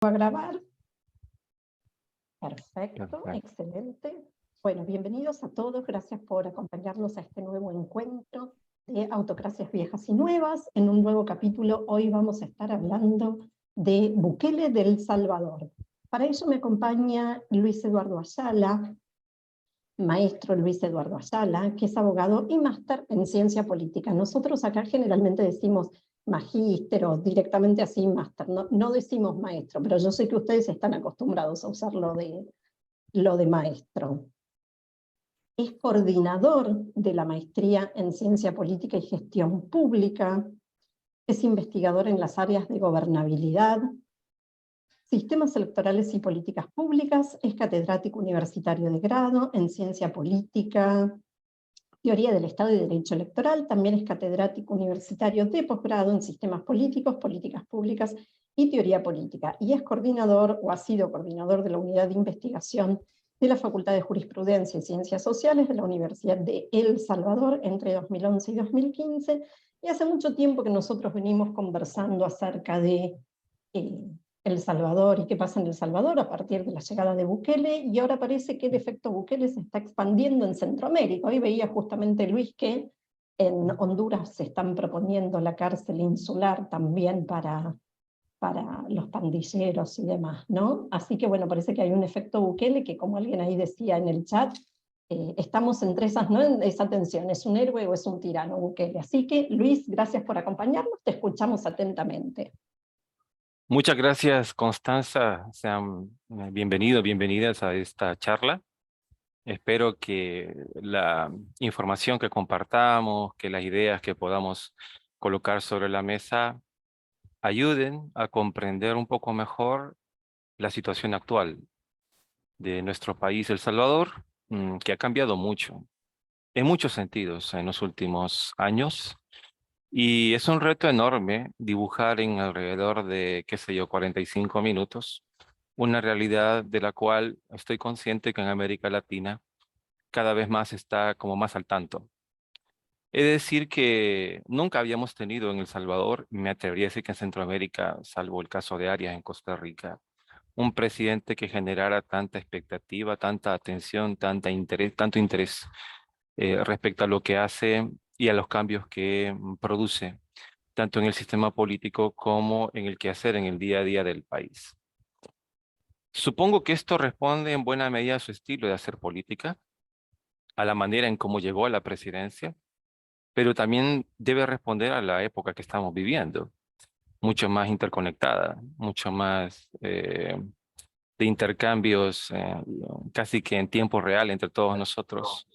A grabar. Perfecto, excelente. Bueno, bienvenidos a todos, gracias por acompañarnos a este nuevo encuentro de Autocracias Viejas y Nuevas. En un nuevo capítulo hoy vamos a estar hablando de Bukele de El Salvador. Para ello me acompaña Luis Eduardo Ayala, maestro Luis Eduardo Ayala, que es abogado y máster en ciencia política. Nosotros acá generalmente decimos magíster o directamente así máster, no decimos maestro, pero yo sé que ustedes están acostumbrados a usar lo de maestro. Es coordinador de la maestría en ciencia política y gestión pública, es investigador en las áreas de gobernabilidad, sistemas electorales y políticas públicas, es catedrático universitario de grado en ciencia política, teoría del Estado y derecho electoral, también es catedrático universitario de posgrado en sistemas políticos, políticas públicas y teoría política, y es coordinador o ha sido coordinador de la unidad de investigación de la Facultad de Jurisprudencia y Ciencias Sociales de la Universidad de El Salvador entre 2011 y 2015, y hace mucho tiempo que nosotros venimos conversando acerca de El Salvador y qué pasa en El Salvador a partir de la llegada de Bukele, y ahora parece que el efecto Bukele se está expandiendo en Centroamérica. Hoy veía justamente, Luis, que en Honduras se están proponiendo la cárcel insular también para los pandilleros y demás, ¿no? Así que bueno, parece que hay un efecto Bukele que, como alguien ahí decía en el chat, estamos entre esas, ¿no? En esa tensión, ¿es un héroe o es un tirano Bukele? Así que, Luis, gracias por acompañarnos, te escuchamos atentamente. Muchas gracias, Constanza. Sean bienvenidos, bienvenidas a esta charla. Espero que la información que compartamos, que las ideas que podamos colocar sobre la mesa ayuden a comprender un poco mejor la situación actual de nuestro país, El Salvador, que ha cambiado mucho, en muchos sentidos, en los últimos años. Y es un reto enorme dibujar en alrededor de, qué sé yo, 45 minutos, una realidad de la cual estoy consciente que en América Latina cada vez más está como más al tanto. Es decir que nunca habíamos tenido en El Salvador, y me atrevería a decir que en Centroamérica, salvo el caso de Arias en Costa Rica, un presidente que generara tanta expectativa, tanta atención, tanto interés respecto a lo que hace y a los cambios que produce, tanto en el sistema político como en el quehacer en el día a día del país. Supongo que esto responde en buena medida a su estilo de hacer política, a la manera en cómo llegó a la presidencia, pero también debe responder a la época que estamos viviendo, mucho más interconectada, mucho más de intercambios casi que en tiempo real entre todos nosotros,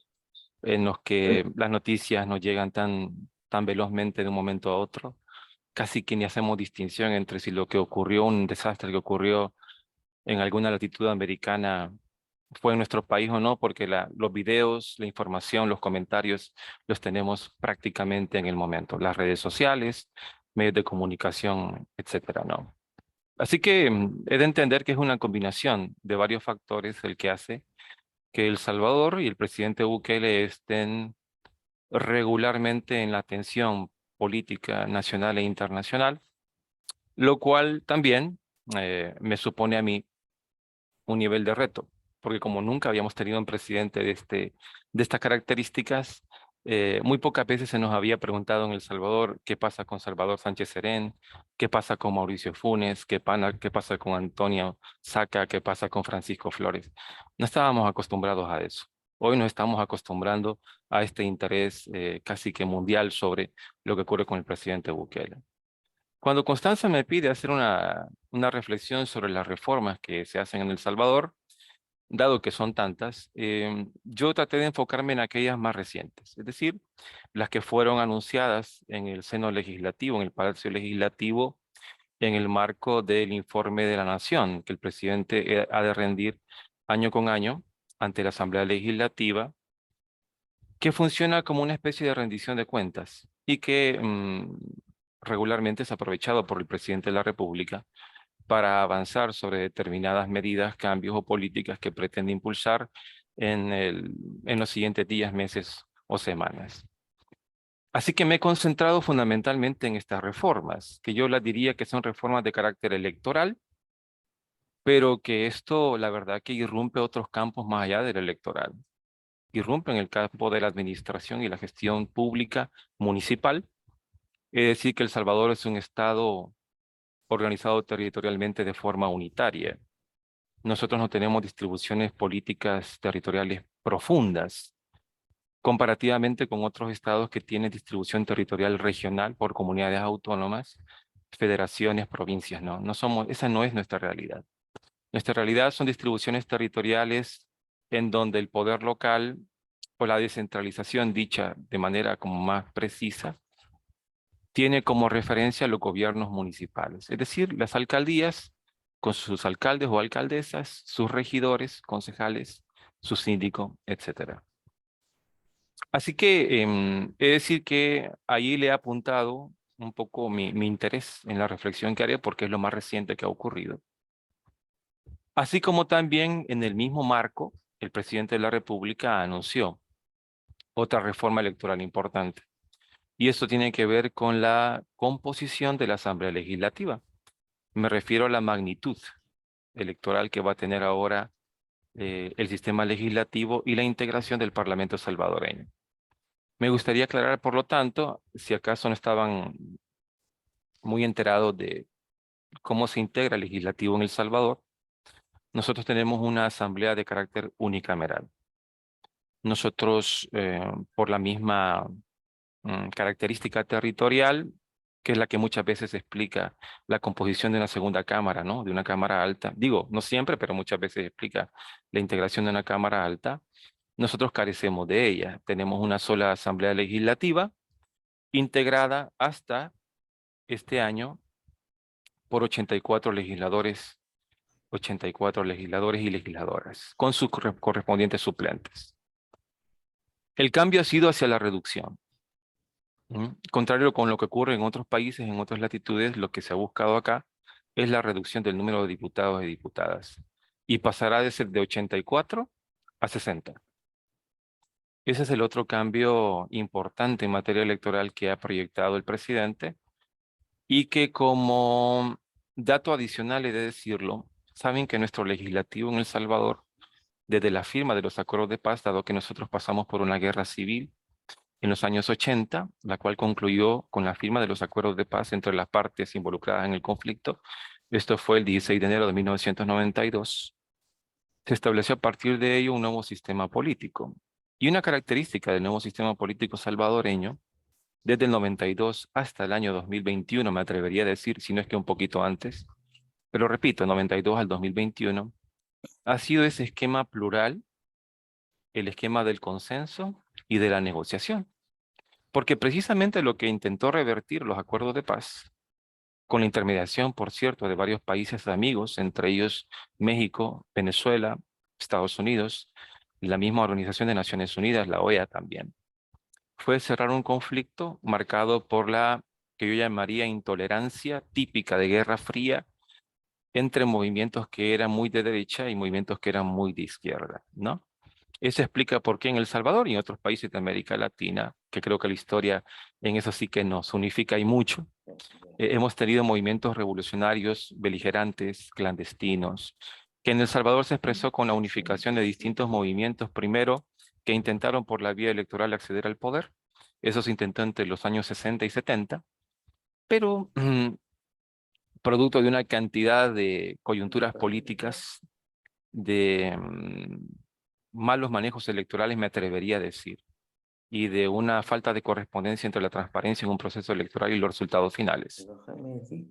en los que las noticias nos llegan tan velozmente de un momento a otro, casi que ni hacemos distinción entre si lo que ocurrió, un desastre que ocurrió en alguna latitud americana fue en nuestro país o no, porque los videos, la información, los comentarios los tenemos prácticamente en el momento. Las redes sociales, medios de comunicación, etcétera, ¿no? Así que he de entender que es una combinación de varios factores el que hace que El Salvador y el presidente Bukele estén regularmente en la atención política nacional e internacional, lo cual también me supone a mí un nivel de reto, porque como nunca habíamos tenido un presidente de estas características, muy pocas veces se nos había preguntado en El Salvador qué pasa con Salvador Sánchez Serén, qué pasa con Mauricio Funes, qué pasa con Antonio Saca, qué pasa con Francisco Flores. No estábamos acostumbrados a eso. Hoy nos estamos acostumbrando a este interés casi que mundial sobre lo que ocurre con el presidente Bukele. Cuando Constanza me pide hacer una reflexión sobre las reformas que se hacen en El Salvador, dado que son tantas, yo traté de enfocarme en aquellas más recientes, es decir, las que fueron anunciadas en el seno legislativo, en el Palacio Legislativo, en el marco del informe de la Nación, que el presidente ha de rendir año con año ante la Asamblea Legislativa, que funciona como una especie de rendición de cuentas y que regularmente es aprovechado por el presidente de la República para avanzar sobre determinadas medidas, cambios o políticas que pretende impulsar en los siguientes días, meses o semanas. Así que me he concentrado fundamentalmente en estas reformas, que yo las diría que son reformas de carácter electoral, pero que esto, la verdad, que irrumpe otros campos más allá del electoral. Irrumpe en el campo de la administración y la gestión pública municipal. Es decir, que El Salvador es un estado organizado territorialmente de forma unitaria. Nosotros no tenemos distribuciones políticas territoriales profundas, comparativamente con otros estados que tienen distribución territorial regional por comunidades autónomas, federaciones, provincias. No, no somos, esa no es nuestra realidad. Nuestra realidad son distribuciones territoriales en donde el poder local o la descentralización dicha de manera como más precisa tiene como referencia los gobiernos municipales, es decir, las alcaldías con sus alcaldes o alcaldesas, sus regidores, concejales, su síndico, etcétera. Así que es decir que ahí le he apuntado un poco mi interés en la reflexión que haré porque es lo más reciente que ha ocurrido. Así como también en el mismo marco, el presidente de la República anunció otra reforma electoral importante. Y esto tiene que ver con la composición de la Asamblea Legislativa. Me refiero a la magnitud electoral que va a tener ahora el sistema legislativo y la integración del Parlamento salvadoreño. Me gustaría aclarar, por lo tanto, si acaso no estaban muy enterados de cómo se integra el legislativo en El Salvador, nosotros tenemos una asamblea de carácter unicameral. Nosotros, por la misma característica territorial, que es la que muchas veces explica la composición de una segunda cámara, ¿no? De una cámara alta. Digo, no siempre, pero muchas veces explica la integración de una cámara alta. Nosotros carecemos de ella. Tenemos una sola asamblea legislativa integrada hasta este año por 84 legisladores y legisladoras, con sus correspondientes suplentes. El cambio ha sido hacia la reducción. Contrario con lo que ocurre en otros países, en otras latitudes, lo que se ha buscado acá es la reducción del número de diputados y diputadas. Y pasará de ser de 84 a 60. Ese es el otro cambio importante en materia electoral que ha proyectado el presidente y que como dato adicional he de decirlo, saben que nuestro legislativo en El Salvador, desde la firma de los acuerdos de paz, dado que nosotros pasamos por una guerra civil, en los años 80, la cual concluyó con la firma de los acuerdos de paz entre las partes involucradas en el conflicto. Esto fue el 16 de enero de 1992. Se estableció a partir de ello un nuevo sistema político. Y una característica del nuevo sistema político salvadoreño, desde el 92 hasta el año 2021, me atrevería a decir, si no es que un poquito antes, pero repito, 92 al 2021, ha sido ese esquema plural, el esquema del consenso y de la negociación. Porque precisamente lo que intentó revertir los acuerdos de paz, con la intermediación, por cierto, de varios países amigos, entre ellos México, Venezuela, Estados Unidos, y la misma Organización de Naciones Unidas, la OEA también, fue cerrar un conflicto marcado por la que yo llamaría intolerancia típica de Guerra Fría entre movimientos que eran muy de derecha y movimientos que eran muy de izquierda, ¿no? Eso explica por qué en El Salvador y en otros países de América Latina, que creo que la historia en eso sí que nos unifica y mucho, hemos tenido movimientos revolucionarios, beligerantes, clandestinos, que en El Salvador se expresó con la unificación de distintos movimientos, primero que intentaron por la vía electoral acceder al poder. Eso se intentó entre los años 60 y 70, pero producto de una cantidad de coyunturas políticas, de malos manejos electorales, me atrevería a decir, y de una falta de correspondencia entre la transparencia en un proceso electoral y los resultados finales.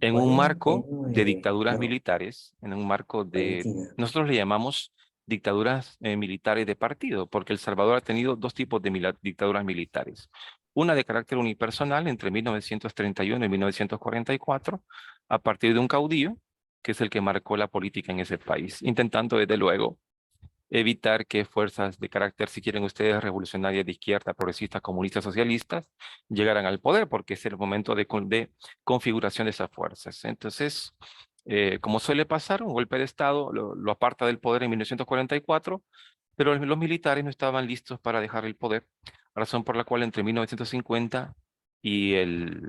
En un marco de dictaduras militares, en un marco de, nosotros le llamamos dictaduras militares de partido, porque El Salvador ha tenido dos tipos de dictaduras militares. Una de carácter unipersonal entre 1931 y 1944, a partir de un caudillo, que es el que marcó la política en ese país, intentando desde luego evitar que fuerzas de carácter, si quieren ustedes, revolucionarias de izquierda, progresistas, comunistas, socialistas, llegaran al poder, porque es el momento de configuración de esas fuerzas. Entonces, como suele pasar, un golpe de Estado lo aparta del poder en 1944, pero los militares no estaban listos para dejar el poder, razón por la cual entre 1950 y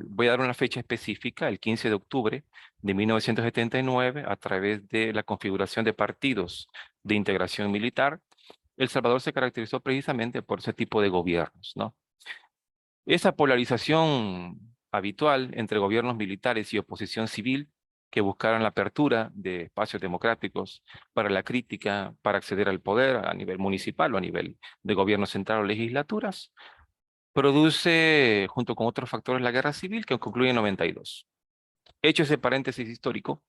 voy a dar una fecha específica, el 15 de octubre de 1979, a través de la configuración de partidos de integración militar, El Salvador se caracterizó precisamente por ese tipo de gobiernos, ¿no? Esa polarización habitual entre gobiernos militares y oposición civil que buscaron la apertura de espacios democráticos para la crítica, para acceder al poder a nivel municipal o a nivel de gobierno central o legislaturas, produce, junto con otros factores, la guerra civil que concluye en 92. Hecho ese paréntesis histórico,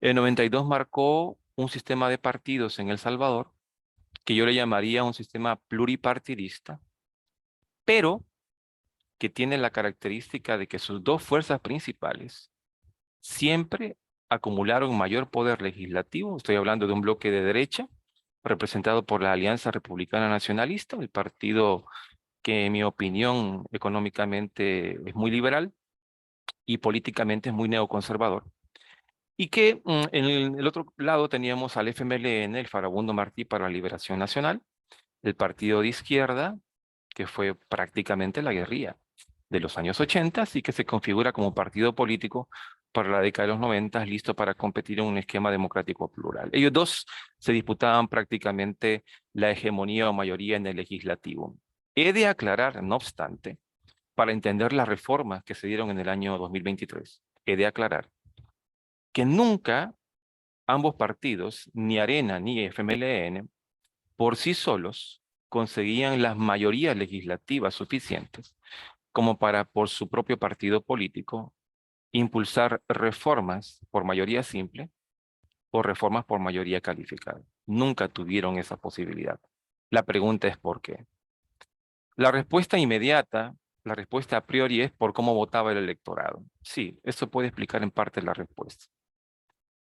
el 92 marcó un sistema de partidos en El Salvador que yo le llamaría un sistema pluripartidista, pero que tiene la característica de que sus dos fuerzas principales siempre acumularon mayor poder legislativo. Estoy hablando de un bloque de derecha, representado por la Alianza Republicana Nacionalista, el partido que en mi opinión económicamente es muy liberal y políticamente es muy neoconservador. Y que en el otro lado teníamos al FMLN, el Farabundo Martí para la Liberación Nacional, el partido de izquierda, que fue prácticamente la guerrilla de los años 80 y que se configura como partido político para la década de los 90, listo para competir en un esquema democrático plural. Ellos dos se disputaban prácticamente la hegemonía o mayoría en el legislativo. He de aclarar, no obstante, para entender las reformas que se dieron en el año 2023, he de aclarar que nunca ambos partidos, ni Arena ni FMLN, por sí solos conseguían las mayorías legislativas suficientes como para, por su propio partido político, impulsar reformas por mayoría simple o reformas por mayoría calificada. Nunca tuvieron esa posibilidad. La pregunta es ¿por qué? La respuesta inmediata, la respuesta a priori es por cómo votaba el electorado. Sí, eso puede explicar en parte la respuesta.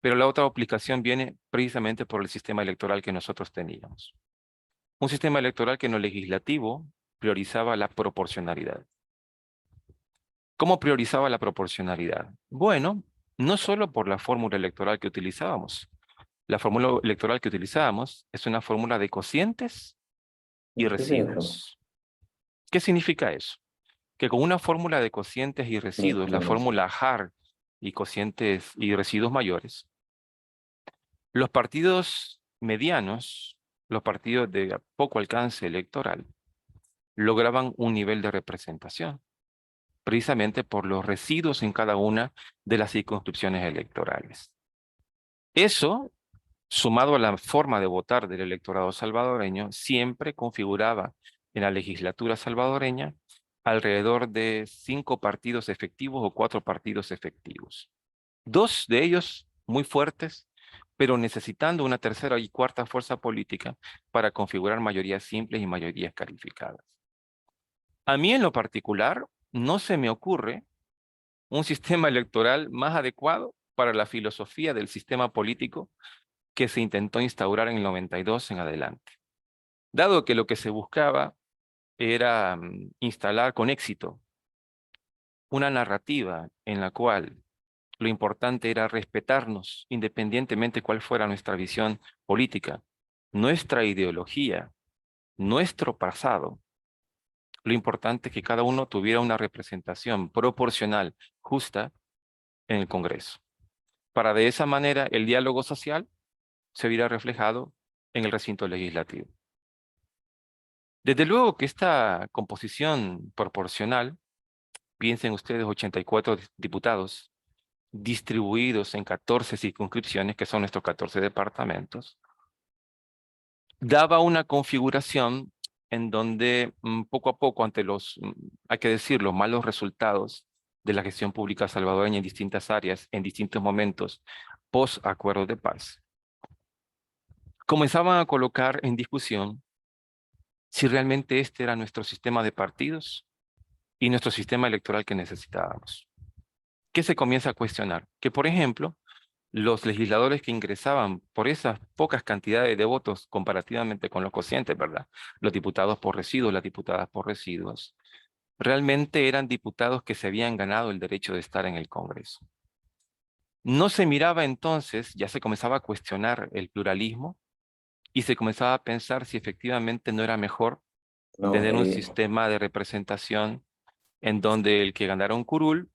Pero la otra explicación viene precisamente por el sistema electoral que nosotros teníamos. Un sistema electoral que en lo legislativo priorizaba la proporcionalidad. ¿Cómo priorizaba la proporcionalidad? Bueno, no solo por la fórmula electoral que utilizábamos. La fórmula electoral que utilizábamos es una fórmula de cocientes y ¿Qué es eso? residuos. ¿Qué significa eso? Que con una fórmula de cocientes y No residuos, la entiendo eso. fórmula HAR y cocientes y residuos mayores, los partidos medianos, los partidos de poco alcance electoral, lograban un nivel de representación, precisamente por los residuos en cada una de las circunscripciones electorales. Eso, sumado a la forma de votar del electorado salvadoreño, siempre configuraba en la legislatura salvadoreña alrededor de 5 partidos efectivos o 4 partidos efectivos. 2 de ellos muy fuertes, pero necesitando una tercera y cuarta fuerza política para configurar mayorías simples y mayorías calificadas. A mí en lo particular no se me ocurre un sistema electoral más adecuado para la filosofía del sistema político que se intentó instaurar en el 92 en adelante. Dado que lo que se buscaba era instalar con éxito una narrativa en la cual lo importante era respetarnos independientemente cuál fuera nuestra visión política, nuestra ideología, nuestro pasado. Lo importante es que cada uno tuviera una representación proporcional, justa, en el Congreso. Para de esa manera el diálogo social se viera reflejado en el recinto legislativo. Desde luego que esta composición proporcional, piensen ustedes 84 diputados distribuidos en 14 circunscripciones, que son nuestros 14 departamentos, daba una configuración en donde poco a poco, ante los, hay que decir, los malos resultados de la gestión pública salvadoreña en distintas áreas, en distintos momentos, post acuerdos de paz, comenzaban a colocar en discusión si realmente este era nuestro sistema de partidos y nuestro sistema electoral que necesitábamos. ¿Qué se comienza a cuestionar? Que, por ejemplo, los legisladores que ingresaban por esas pocas cantidades de votos comparativamente con los cocientes, ¿verdad? Los diputados por residuos, las diputadas por residuos, realmente eran diputados que se habían ganado el derecho de estar en el Congreso. No se miraba entonces, ya se comenzaba a cuestionar el pluralismo y se comenzaba a pensar si efectivamente no era mejor No, tener un sistema de representación en donde el que ganara un curul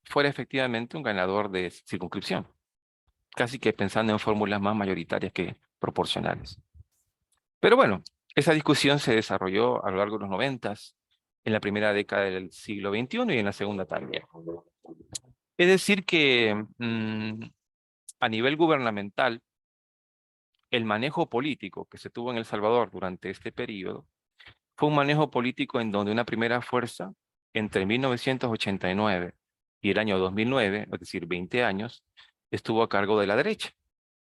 fuera efectivamente un ganador de circunscripción, casi que pensando en fórmulas más mayoritarias que proporcionales. Pero bueno, esa discusión se desarrolló a lo largo de los 90, en la primera década del siglo XXI y en la segunda también. Es decir que a nivel gubernamental, el manejo político que se tuvo en El Salvador durante este periodo fue un manejo político en donde una primera fuerza, entre 1989 y el año 2009, es decir, 20 años, estuvo a cargo de la derecha,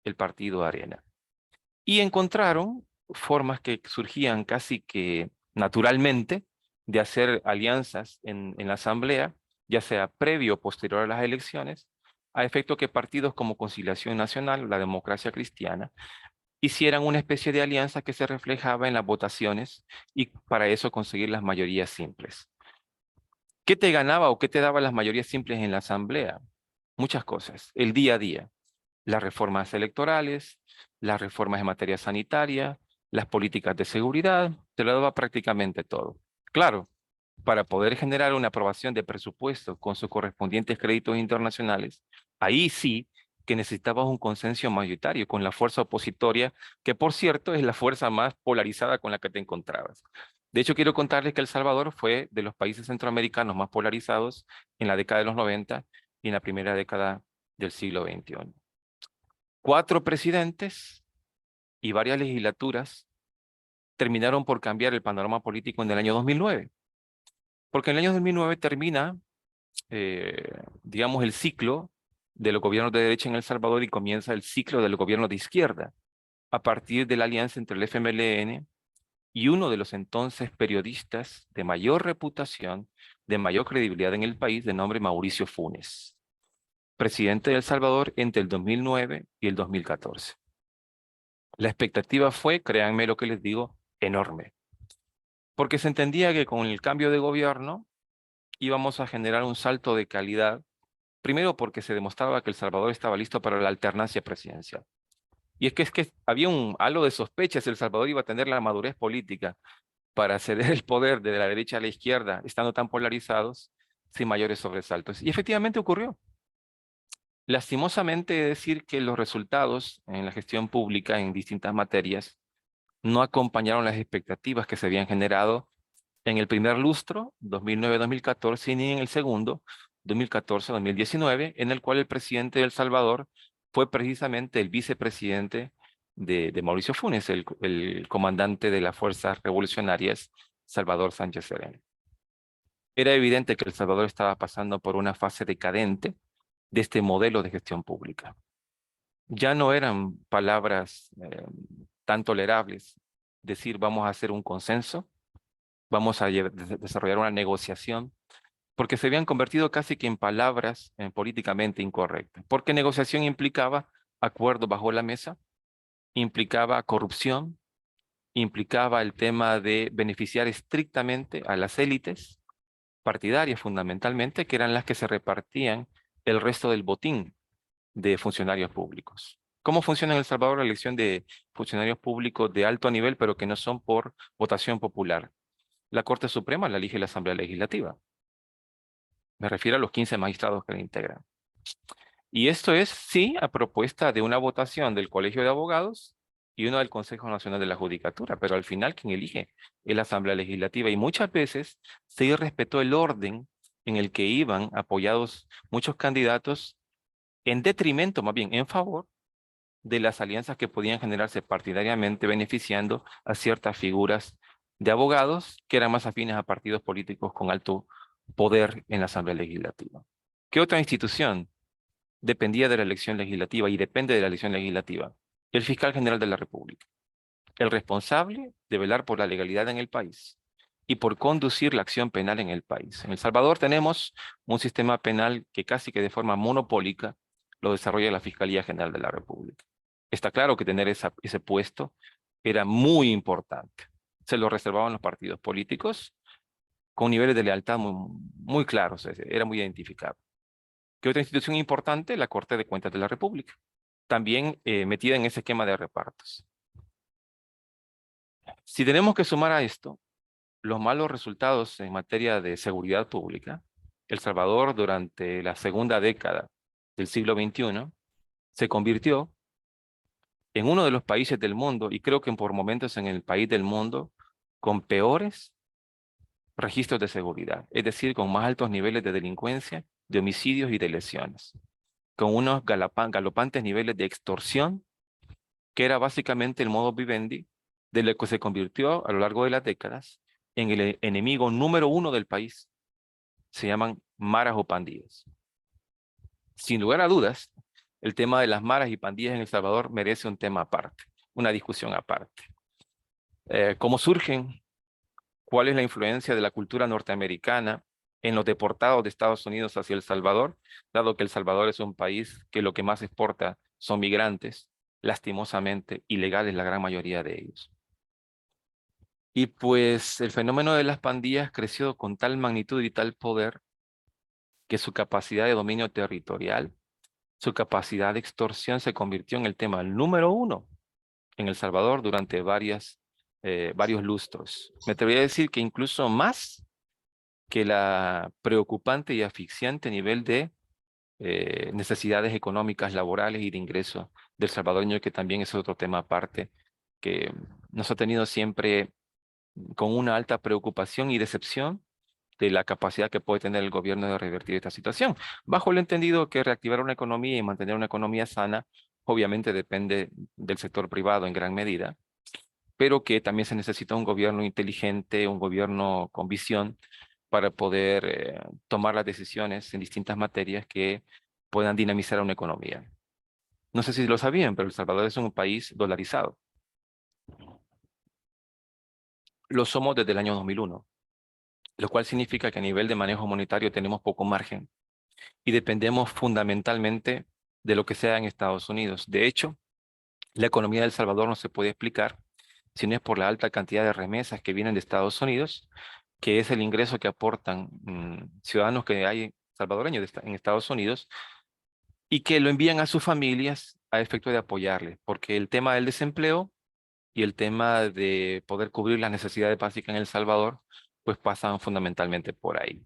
el partido Arena. Y encontraron formas que surgían casi que naturalmente de hacer alianzas en la asamblea, ya sea previo o posterior a las elecciones, a efecto que partidos como Conciliación Nacional, la Democracia Cristiana, hicieran una especie de alianza que se reflejaba en las votaciones y para eso conseguir las mayorías simples. ¿Qué te ganaba o qué te daba las mayorías simples en la asamblea? Muchas cosas, el día a día, las reformas electorales, las reformas en materia sanitaria, las políticas de seguridad, te lo daba prácticamente todo. Claro, para poder generar una aprobación de presupuesto con sus correspondientes créditos internacionales, ahí sí que necesitabas un consenso mayoritario con la fuerza opositoria, que por cierto es la fuerza más polarizada con la que te encontrabas. De hecho, quiero contarles que El Salvador fue de los países centroamericanos más polarizados en la década de los 90 y en la primera década del siglo XXI. 4 presidentes y varias legislaturas terminaron por cambiar el panorama político en el año 2009. Porque en el año 2009 termina, digamos, el ciclo de los gobiernos de derecha en El Salvador y comienza el ciclo del gobierno de izquierda, a partir de la alianza entre el FMLN y uno de los entonces periodistas de mayor reputación, de mayor credibilidad en el país, de nombre Mauricio Funes, presidente de El Salvador entre el 2009 y el 2014. La expectativa fue, créanme lo que les digo, enorme, porque se entendía que con el cambio de gobierno íbamos a generar un salto de calidad, primero porque se demostraba que El Salvador estaba listo para la alternancia presidencial. Y es que había un halo de sospechas, El Salvador iba a tener la madurez política para ceder el poder de la derecha a la izquierda, estando tan polarizados, sin mayores sobresaltos. Y efectivamente ocurrió. Lastimosamente, decir que los resultados en la gestión pública en distintas materias no acompañaron las expectativas que se habían generado en el primer lustro, 2009-2014, ni en el segundo, 2014-2019, en el cual el presidente de El Salvador fue precisamente el vicepresidente de Mauricio Funes, el comandante de las fuerzas revolucionarias, Salvador Sánchez Serén. Era evidente que El Salvador estaba pasando por una fase decadente de este modelo de gestión pública. Ya no eran palabras tan tolerables decir vamos a hacer un consenso, vamos a desarrollar una negociación, porque se habían convertido casi que en palabras políticamente incorrectas, porque negociación implicaba acuerdo bajo la mesa, implicaba corrupción, implicaba el tema de beneficiar estrictamente a las élites partidarias fundamentalmente, que eran las que se repartían el resto del botín de funcionarios públicos. ¿Cómo funciona en El Salvador la elección de funcionarios públicos de alto nivel, pero que no son por votación popular? La Corte Suprema la elige la Asamblea Legislativa. Me refiero a los 15 magistrados que la integran. Y esto es, sí, a propuesta de una votación del Colegio de Abogados y uno del Consejo Nacional de la Judicatura, pero al final quien elige es la Asamblea Legislativa. Y muchas veces se irrespetó el orden en el que iban apoyados muchos candidatos en detrimento, más bien en favor de las alianzas que podían generarse partidariamente beneficiando a ciertas figuras de abogados que eran más afines a partidos políticos con alto poder en la Asamblea Legislativa. ¿Qué otra institución dependía de la elección legislativa y depende de la elección legislativa? El fiscal general de la República, el responsable de velar por la legalidad en el país y por conducir la acción penal en el país. En El Salvador tenemos un sistema penal que casi que de forma monopólica lo desarrolla la Fiscalía General de la República. Está claro que tener ese puesto era muy importante. Se lo reservaban los partidos políticos con niveles de lealtad muy claros, era muy identificado. ¿Qué otra institución importante? La Corte de Cuentas de la República, también metida en ese esquema de repartos. Si tenemos que sumar a esto los malos resultados en materia de seguridad pública, El Salvador durante la segunda década del siglo XXI se convirtió en uno de los países del mundo, y creo que por momentos en el país del mundo, con peores registros de seguridad, es decir, con más altos niveles de delincuencia, de homicidios y de lesiones, con unos galopantes niveles de extorsión, que era básicamente el modus vivendi de lo que se convirtió a lo largo de las décadas en el enemigo número uno del país. Se llaman maras o pandillas. Sin lugar a dudas, el tema de las maras y pandillas en El Salvador merece un tema aparte, una discusión aparte. ¿Cómo surgen? ¿Cuál es la influencia de la cultura norteamericana en los deportados de Estados Unidos hacia El Salvador? Dado que El Salvador es un país que lo que más exporta son migrantes, lastimosamente ilegales la gran mayoría de ellos. Y pues el fenómeno de las pandillas creció con tal magnitud y tal poder que su capacidad de dominio territorial, su capacidad de extorsión se convirtió en el tema número uno en El Salvador durante varios lustros. Me atrevería a decir que incluso más que la preocupante y asfixiante nivel de necesidades económicas, laborales y de ingreso del salvadoreño, que también es otro tema aparte, que nos ha tenido siempre con una alta preocupación y decepción de la capacidad que puede tener el gobierno de revertir esta situación, bajo el entendido que reactivar una economía y mantener una economía sana, obviamente depende del sector privado en gran medida, pero que también se necesita un gobierno inteligente, un gobierno con visión para poder tomar las decisiones en distintas materias que puedan dinamizar a una economía. No sé si lo sabían, pero El Salvador es un país dolarizado. Lo somos desde el año 2001, lo cual significa que a nivel de manejo monetario tenemos poco margen y dependemos fundamentalmente de lo que sea en Estados Unidos. De hecho, la economía de El Salvador no se puede explicar si no es por la alta cantidad de remesas que vienen de Estados Unidos, que es el ingreso que aportan ciudadanos que hay salvadoreños en Estados Unidos y que lo envían a sus familias a efecto de apoyarles, porque el tema del desempleo y el tema de poder cubrir las necesidades básicas en El Salvador, pues pasan fundamentalmente por ahí.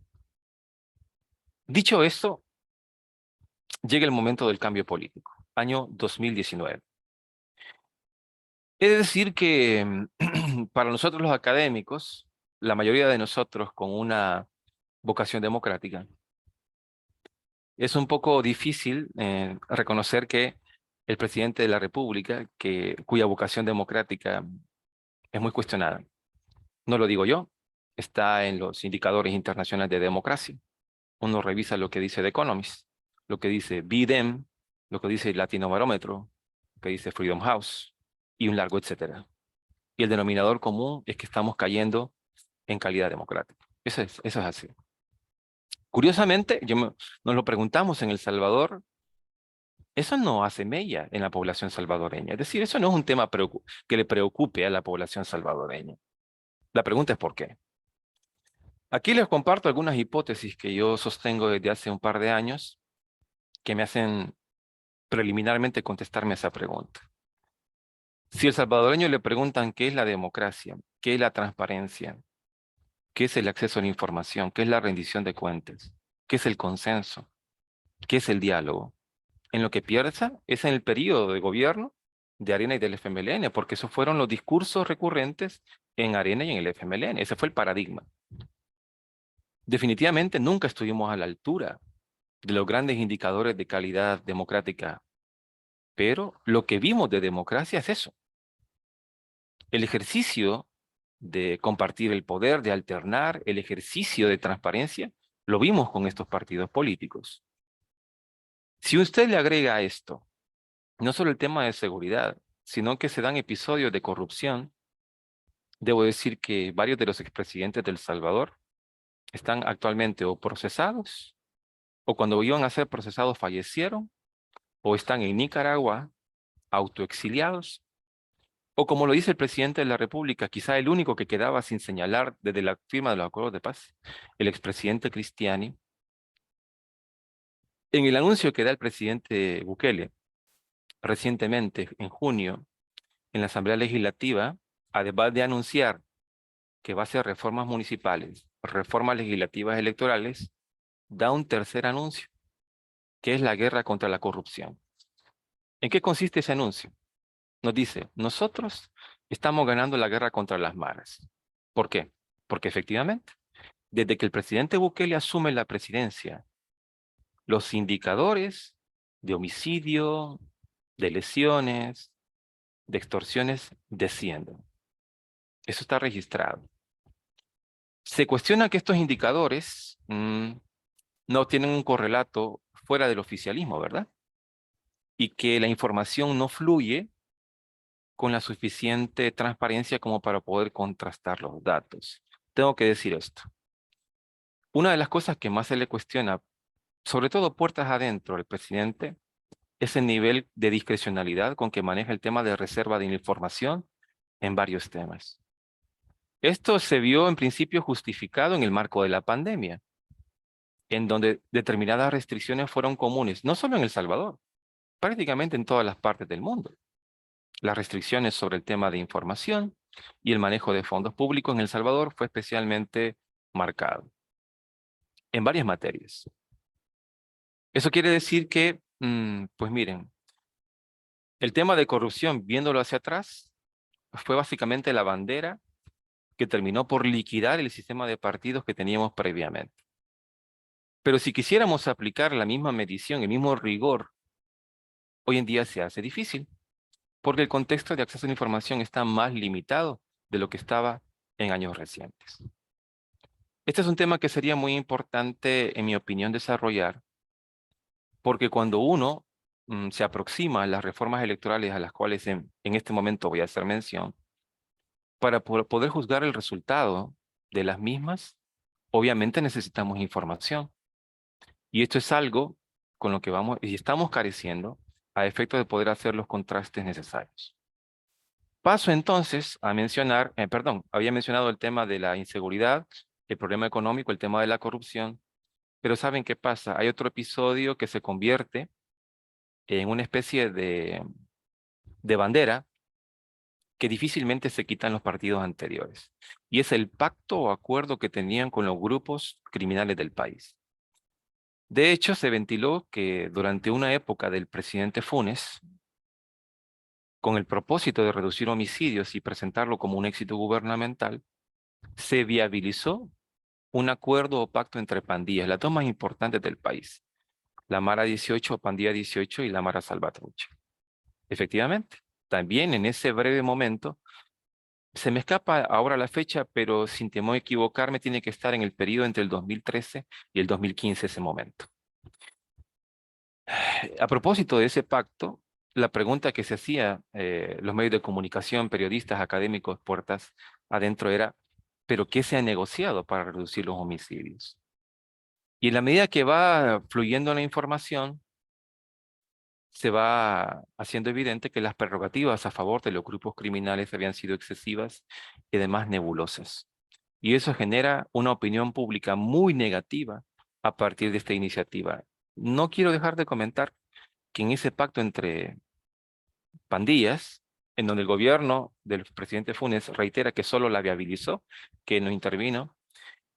Dicho esto, llega el momento del cambio político, año 2019. Es decir que para nosotros los académicos, la mayoría de nosotros con una vocación democrática, es un poco difícil reconocer que el presidente de la República, cuya vocación democrática es muy cuestionada, no lo digo yo, está en los indicadores internacionales de democracia. Uno revisa lo que dice The Economist, lo que dice BDEM, lo que dice Latino Barómetro, lo que dice Freedom House y un largo etcétera. Y el denominador común es que estamos cayendo en calidad democrática. Eso es así. Curiosamente, nos lo preguntamos en El Salvador, eso no hace mella en la población salvadoreña. Es decir, eso no es un tema que le preocupe a la población salvadoreña. La pregunta es ¿por qué? Aquí les comparto algunas hipótesis que yo sostengo desde hace un par de años que me hacen preliminarmente contestarme esa pregunta. Si al salvadoreño le preguntan qué es la democracia, qué es la transparencia, qué es el acceso a la información, qué es la rendición de cuentas, qué es el consenso, qué es el diálogo, en lo que piensa es en el periodo de gobierno de Arena y del FMLN, porque esos fueron los discursos recurrentes en Arena y en el FMLN. Ese fue el paradigma. Definitivamente nunca estuvimos a la altura de los grandes indicadores de calidad democrática, pero lo que vimos de democracia es eso. El ejercicio de compartir el poder, de alternar, el ejercicio de transparencia, lo vimos con estos partidos políticos. Si usted le agrega a esto no solo el tema de seguridad, sino que se dan episodios de corrupción, debo decir que varios de los expresidentes de El Salvador están actualmente o procesados, o cuando iban a ser procesados fallecieron, o están en Nicaragua autoexiliados, o como lo dice el presidente de la República, quizá el único que quedaba sin señalar desde la firma de los acuerdos de paz, el expresidente Cristiani, en el anuncio que da el presidente Bukele recientemente, en junio, en la Asamblea Legislativa, además de anunciar que va a hacer reformas municipales, reformas legislativas electorales, da un tercer anuncio, que es la guerra contra la corrupción. ¿En qué consiste ese anuncio? Nos dice, nosotros estamos ganando la guerra contra las maras. ¿Por qué? Porque efectivamente, desde que el presidente Bukele asume la presidencia, los indicadores de homicidio, de lesiones, de extorsiones descienden. Eso está registrado. Se cuestiona que estos indicadores no tienen un correlato fuera del oficialismo, ¿verdad? Y que la información no fluye con la suficiente transparencia como para poder contrastar los datos. Tengo que decir esto. Una de las cosas que más se le cuestiona, sobre todo puertas adentro al presidente, es el nivel de discrecionalidad con que maneja el tema de reserva de información en varios temas. Esto se vio en principio justificado en el marco de la pandemia, en donde determinadas restricciones fueron comunes, no solo en El Salvador, prácticamente en todas las partes del mundo. Las restricciones sobre el tema de información y el manejo de fondos públicos en El Salvador fue especialmente marcado en varias materias. Eso quiere decir que, pues miren, el tema de corrupción, viéndolo hacia atrás, fue básicamente la bandera que terminó por liquidar el sistema de partidos que teníamos previamente. Pero si quisiéramos aplicar la misma medición, el mismo rigor, hoy en día se hace difícil, porque el contexto de acceso a la información está más limitado de lo que estaba en años recientes. Este es un tema que sería muy importante, en mi opinión, desarrollar, porque cuando uno se aproxima a las reformas electorales a las cuales en este momento voy a hacer mención, para poder juzgar el resultado de las mismas, obviamente necesitamos información. Y esto es algo con lo que vamos y estamos careciendo a efecto de poder hacer los contrastes necesarios. Paso entonces a mencionar, había mencionado el tema de la inseguridad, el problema económico, el tema de la corrupción, pero ¿saben qué pasa? Hay otro episodio que se convierte en una especie de bandera que difícilmente se quitan los partidos anteriores, y es el pacto o acuerdo que tenían con los grupos criminales del país. De hecho, se ventiló que durante una época del presidente Funes, con el propósito de reducir homicidios y presentarlo como un éxito gubernamental, se viabilizó un acuerdo o pacto entre pandillas, las dos más importantes del país, la Mara 18 o Pandilla 18 y la Mara Salvatrucha. Efectivamente, también en ese breve momento, se me escapa ahora la fecha, pero sin temor a equivocarme, tiene que estar en el periodo entre el 2013 y el 2015 ese momento. A propósito de ese pacto, la pregunta que se hacía los medios de comunicación, periodistas, académicos, puertas adentro era, ¿pero qué se ha negociado para reducir los homicidios? Y en la medida que va fluyendo la información, se va haciendo evidente que las prerrogativas a favor de los grupos criminales habían sido excesivas y además nebulosas. Y eso genera una opinión pública muy negativa a partir de esta iniciativa. No quiero dejar de comentar que en ese pacto entre pandillas, en donde el gobierno del presidente Funes reitera que solo la viabilizó, que no intervino,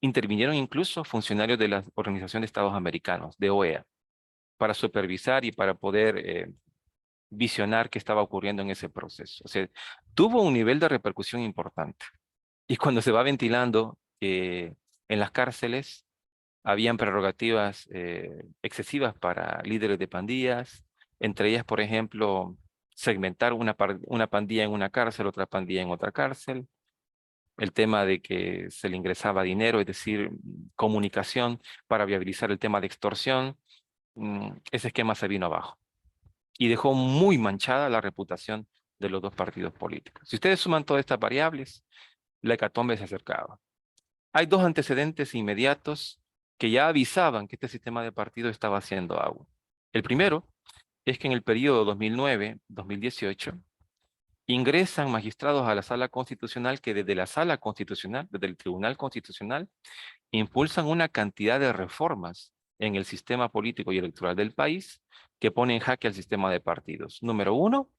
intervinieron incluso funcionarios de la Organización de Estados Americanos, de OEA, para supervisar y para poder visionar qué estaba ocurriendo en ese proceso. O sea, tuvo un nivel de repercusión importante. Y cuando se va ventilando en las cárceles habían prerrogativas excesivas para líderes de pandillas, entre ellas, por ejemplo, segmentar una pandilla en una cárcel, otra pandilla en otra cárcel, el tema de que se le ingresaba dinero, es decir, comunicación para viabilizar el tema de extorsión, ese esquema se vino abajo y dejó muy manchada la reputación de los dos partidos políticos. Si ustedes suman todas estas variables, la hecatombe se acercaba. Hay dos antecedentes inmediatos que ya avisaban que este sistema de partidos estaba haciendo agua. El primero es que en el periodo 2009-2018 ingresan magistrados a la Sala Constitucional que desde la Sala Constitucional, desde el Tribunal Constitucional, impulsan una cantidad de reformas en el sistema político y electoral del país que ponen en jaque al sistema de partidos. Número uno,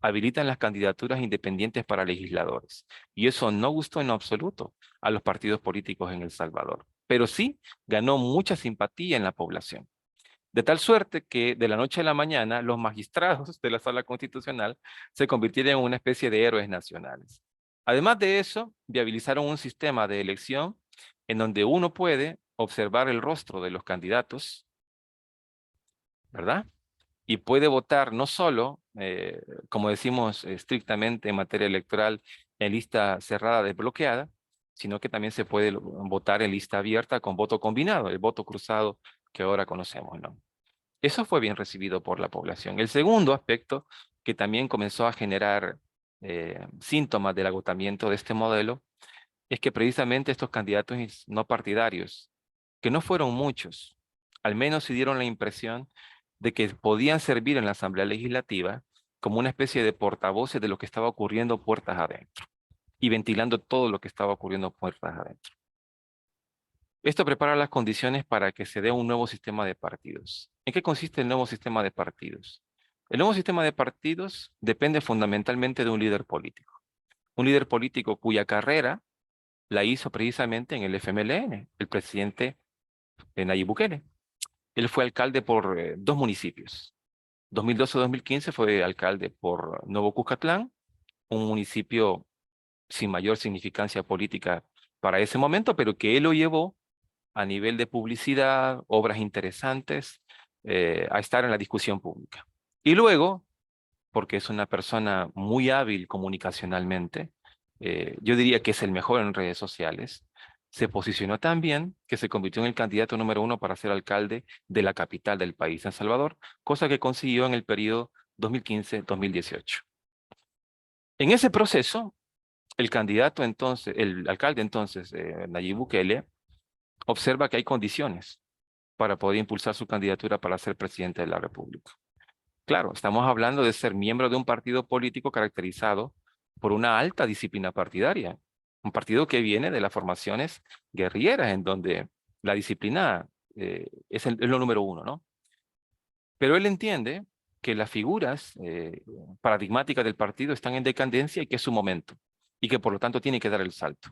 habilitan las candidaturas independientes para legisladores. Y eso no gustó en absoluto a los partidos políticos en El Salvador, pero sí ganó mucha simpatía en la población. De tal suerte que de la noche a la mañana los magistrados de la Sala Constitucional se convirtieron en una especie de héroes nacionales. Además de eso, viabilizaron un sistema de elección en donde uno puede observar el rostro de los candidatos, ¿verdad? Y puede votar no solo, como decimos estrictamente en materia electoral, en lista cerrada desbloqueada, sino que también se puede votar en lista abierta con voto combinado, el voto cruzado que ahora conocemos, ¿no? Eso fue bien recibido por la población. El segundo aspecto que también comenzó a generar síntomas del agotamiento de este modelo es que precisamente estos candidatos no partidarios, que no fueron muchos, al menos se dieron la impresión de que podían servir en la Asamblea Legislativa como una especie de portavoces de lo que estaba ocurriendo puertas adentro y ventilando todo lo que estaba ocurriendo puertas adentro. Esto prepara las condiciones para que se dé un nuevo sistema de partidos. ¿En qué consiste el nuevo sistema de partidos? El nuevo sistema de partidos depende fundamentalmente de un líder político. Un líder político cuya carrera la hizo precisamente en el FMLN, el presidente Nayib Bukele. Él fue alcalde por dos municipios. 2012-2015 fue alcalde por Nuevo Cuscatlán, un municipio sin mayor significancia política para ese momento, pero que él lo llevó a nivel de publicidad, obras interesantes, a estar en la discusión pública. Y luego, porque es una persona muy hábil comunicacionalmente, yo diría que es el mejor en redes sociales, se posicionó tan bien que se convirtió en el candidato número 1 para ser alcalde de la capital del país, San Salvador, cosa que consiguió en el periodo 2015-2018. En ese proceso, el candidato entonces, el alcalde entonces, Nayib Bukele, observa que hay condiciones para poder impulsar su candidatura para ser presidente de la República. Claro, estamos hablando de ser miembro de un partido político caracterizado por una alta disciplina partidaria, un partido que viene de las formaciones guerrilleras, en donde la disciplina es lo número uno, ¿no? Pero él entiende que las figuras paradigmáticas del partido están en decadencia y que es su momento, y que por lo tanto tiene que dar el salto.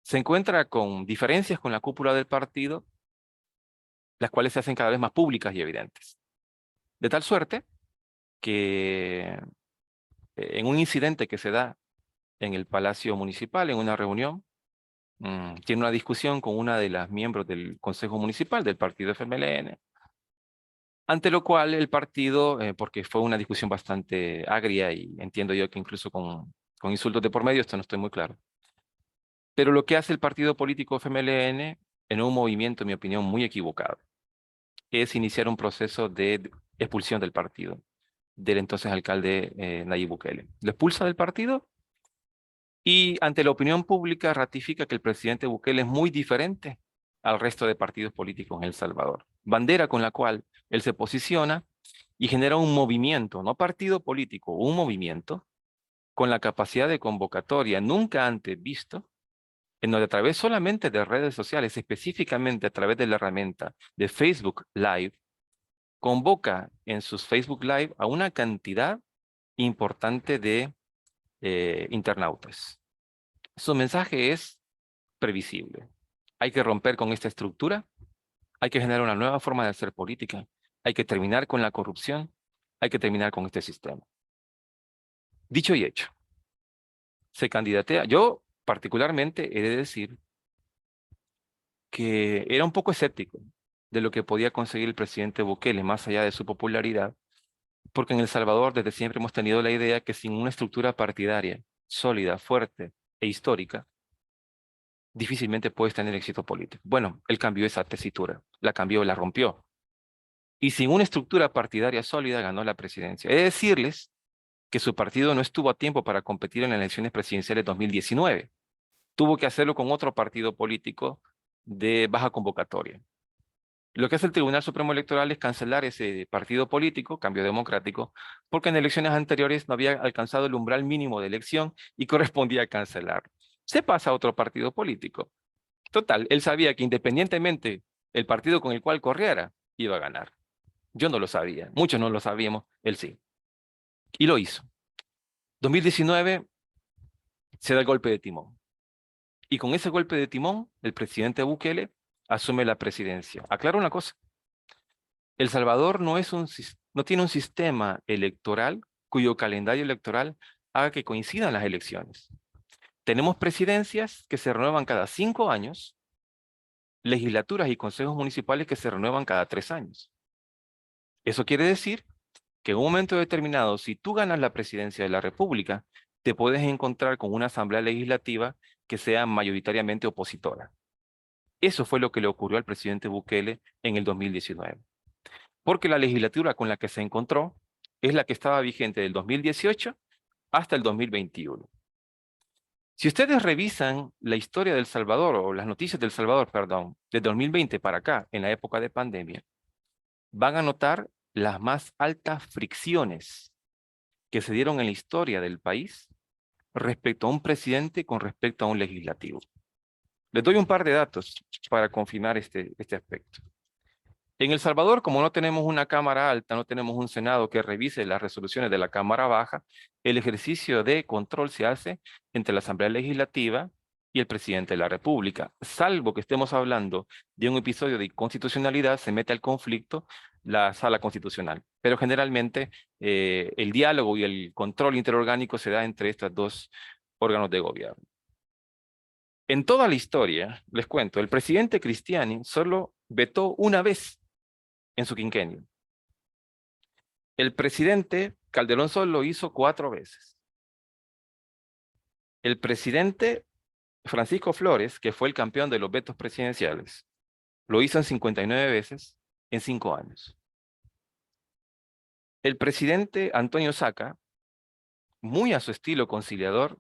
Se encuentra con diferencias con la cúpula del partido, las cuales se hacen cada vez más públicas y evidentes. De tal suerte que en un incidente que se da en el Palacio Municipal, en una reunión, tiene una discusión con una de las miembros del Consejo Municipal del partido FMLN, ante lo cual el partido, porque fue una discusión bastante agria y entiendo yo que incluso con insultos de por medio, esto no estoy muy claro. Pero lo que hace el partido político FMLN en un movimiento, en mi opinión, muy equivocado, es iniciar un proceso de expulsión del partido, del entonces alcalde Nayib Bukele. Lo expulsa del partido y ante la opinión pública ratifica que el presidente Bukele es muy diferente al resto de partidos políticos en El Salvador. Bandera con la cual él se posiciona y genera un movimiento, no partido político, un movimiento con la capacidad de convocatoria nunca antes visto, en donde a través solamente de redes sociales, específicamente a través de la herramienta de Facebook Live, convoca en sus Facebook Live a una cantidad importante de internautas. Su mensaje es previsible. Hay que romper con esta estructura, hay que generar una nueva forma de hacer política, hay que terminar con la corrupción, hay que terminar con este sistema. Dicho y hecho, se candidatea. Yo particularmente he de decir que era un poco escéptico de lo que podía conseguir el presidente Bukele, más allá de su popularidad, porque en El Salvador desde siempre hemos tenido la idea que sin una estructura partidaria sólida, fuerte e histórica, difícilmente puedes tener éxito político. Bueno, él cambió esa tesitura, la cambió, la rompió. Y sin una estructura partidaria sólida ganó la presidencia. He de decirles que su partido no estuvo a tiempo para competir en las elecciones presidenciales de 2019. Tuvo que hacerlo con otro partido político de baja convocatoria. Lo que hace el Tribunal Supremo Electoral es cancelar ese partido político, Cambio Democrático, porque en elecciones anteriores no había alcanzado el umbral mínimo de elección y correspondía cancelarlo. Se pasa a otro partido político. Total, él sabía que independientemente el partido con el cual corriera, iba a ganar. Yo no lo sabía, muchos no lo sabíamos, él sí. Y lo hizo. 2019 se da el golpe de timón. Y con ese golpe de timón, el presidente Bukele asume la presidencia. Aclaro una cosa. El Salvador no tiene un sistema electoral cuyo calendario electoral haga que coincidan las elecciones. Tenemos presidencias que se renuevan cada 5 años, legislaturas y consejos municipales que se renuevan cada 3 años. Eso quiere decir que en un momento determinado, si tú ganas la presidencia de la República, te puedes encontrar con una asamblea legislativa que sea mayoritariamente opositora. Eso fue lo que le ocurrió al presidente Bukele en el 2019. Porque la legislatura con la que se encontró es la que estaba vigente del 2018 hasta el 2021. Si ustedes revisan la historia del Salvador, o las noticias del Salvador, perdón, de 2020 para acá, en la época de pandemia, van a notar las más altas fricciones que se dieron en la historia del país respecto a un presidente con respecto a un legislativo. Les doy un par de datos para confirmar este aspecto. En El Salvador, como no tenemos una Cámara alta, no tenemos un Senado que revise las resoluciones de la Cámara baja, el ejercicio de control se hace entre la Asamblea Legislativa y el presidente de la República. Salvo que estemos hablando de un episodio de inconstitucionalidad, se mete al conflicto la Sala Constitucional. Pero generalmente el diálogo y el control interorgánico se da entre estos dos órganos de gobierno. En toda la historia, les cuento, el presidente Cristiani solo vetó una vez en su quinquenio. El presidente Calderón Sol lo hizo 4 veces. El presidente Francisco Flores, que fue el campeón de los vetos presidenciales, lo hizo en 59 veces en 5 años. El presidente Antonio Saca, muy a su estilo conciliador,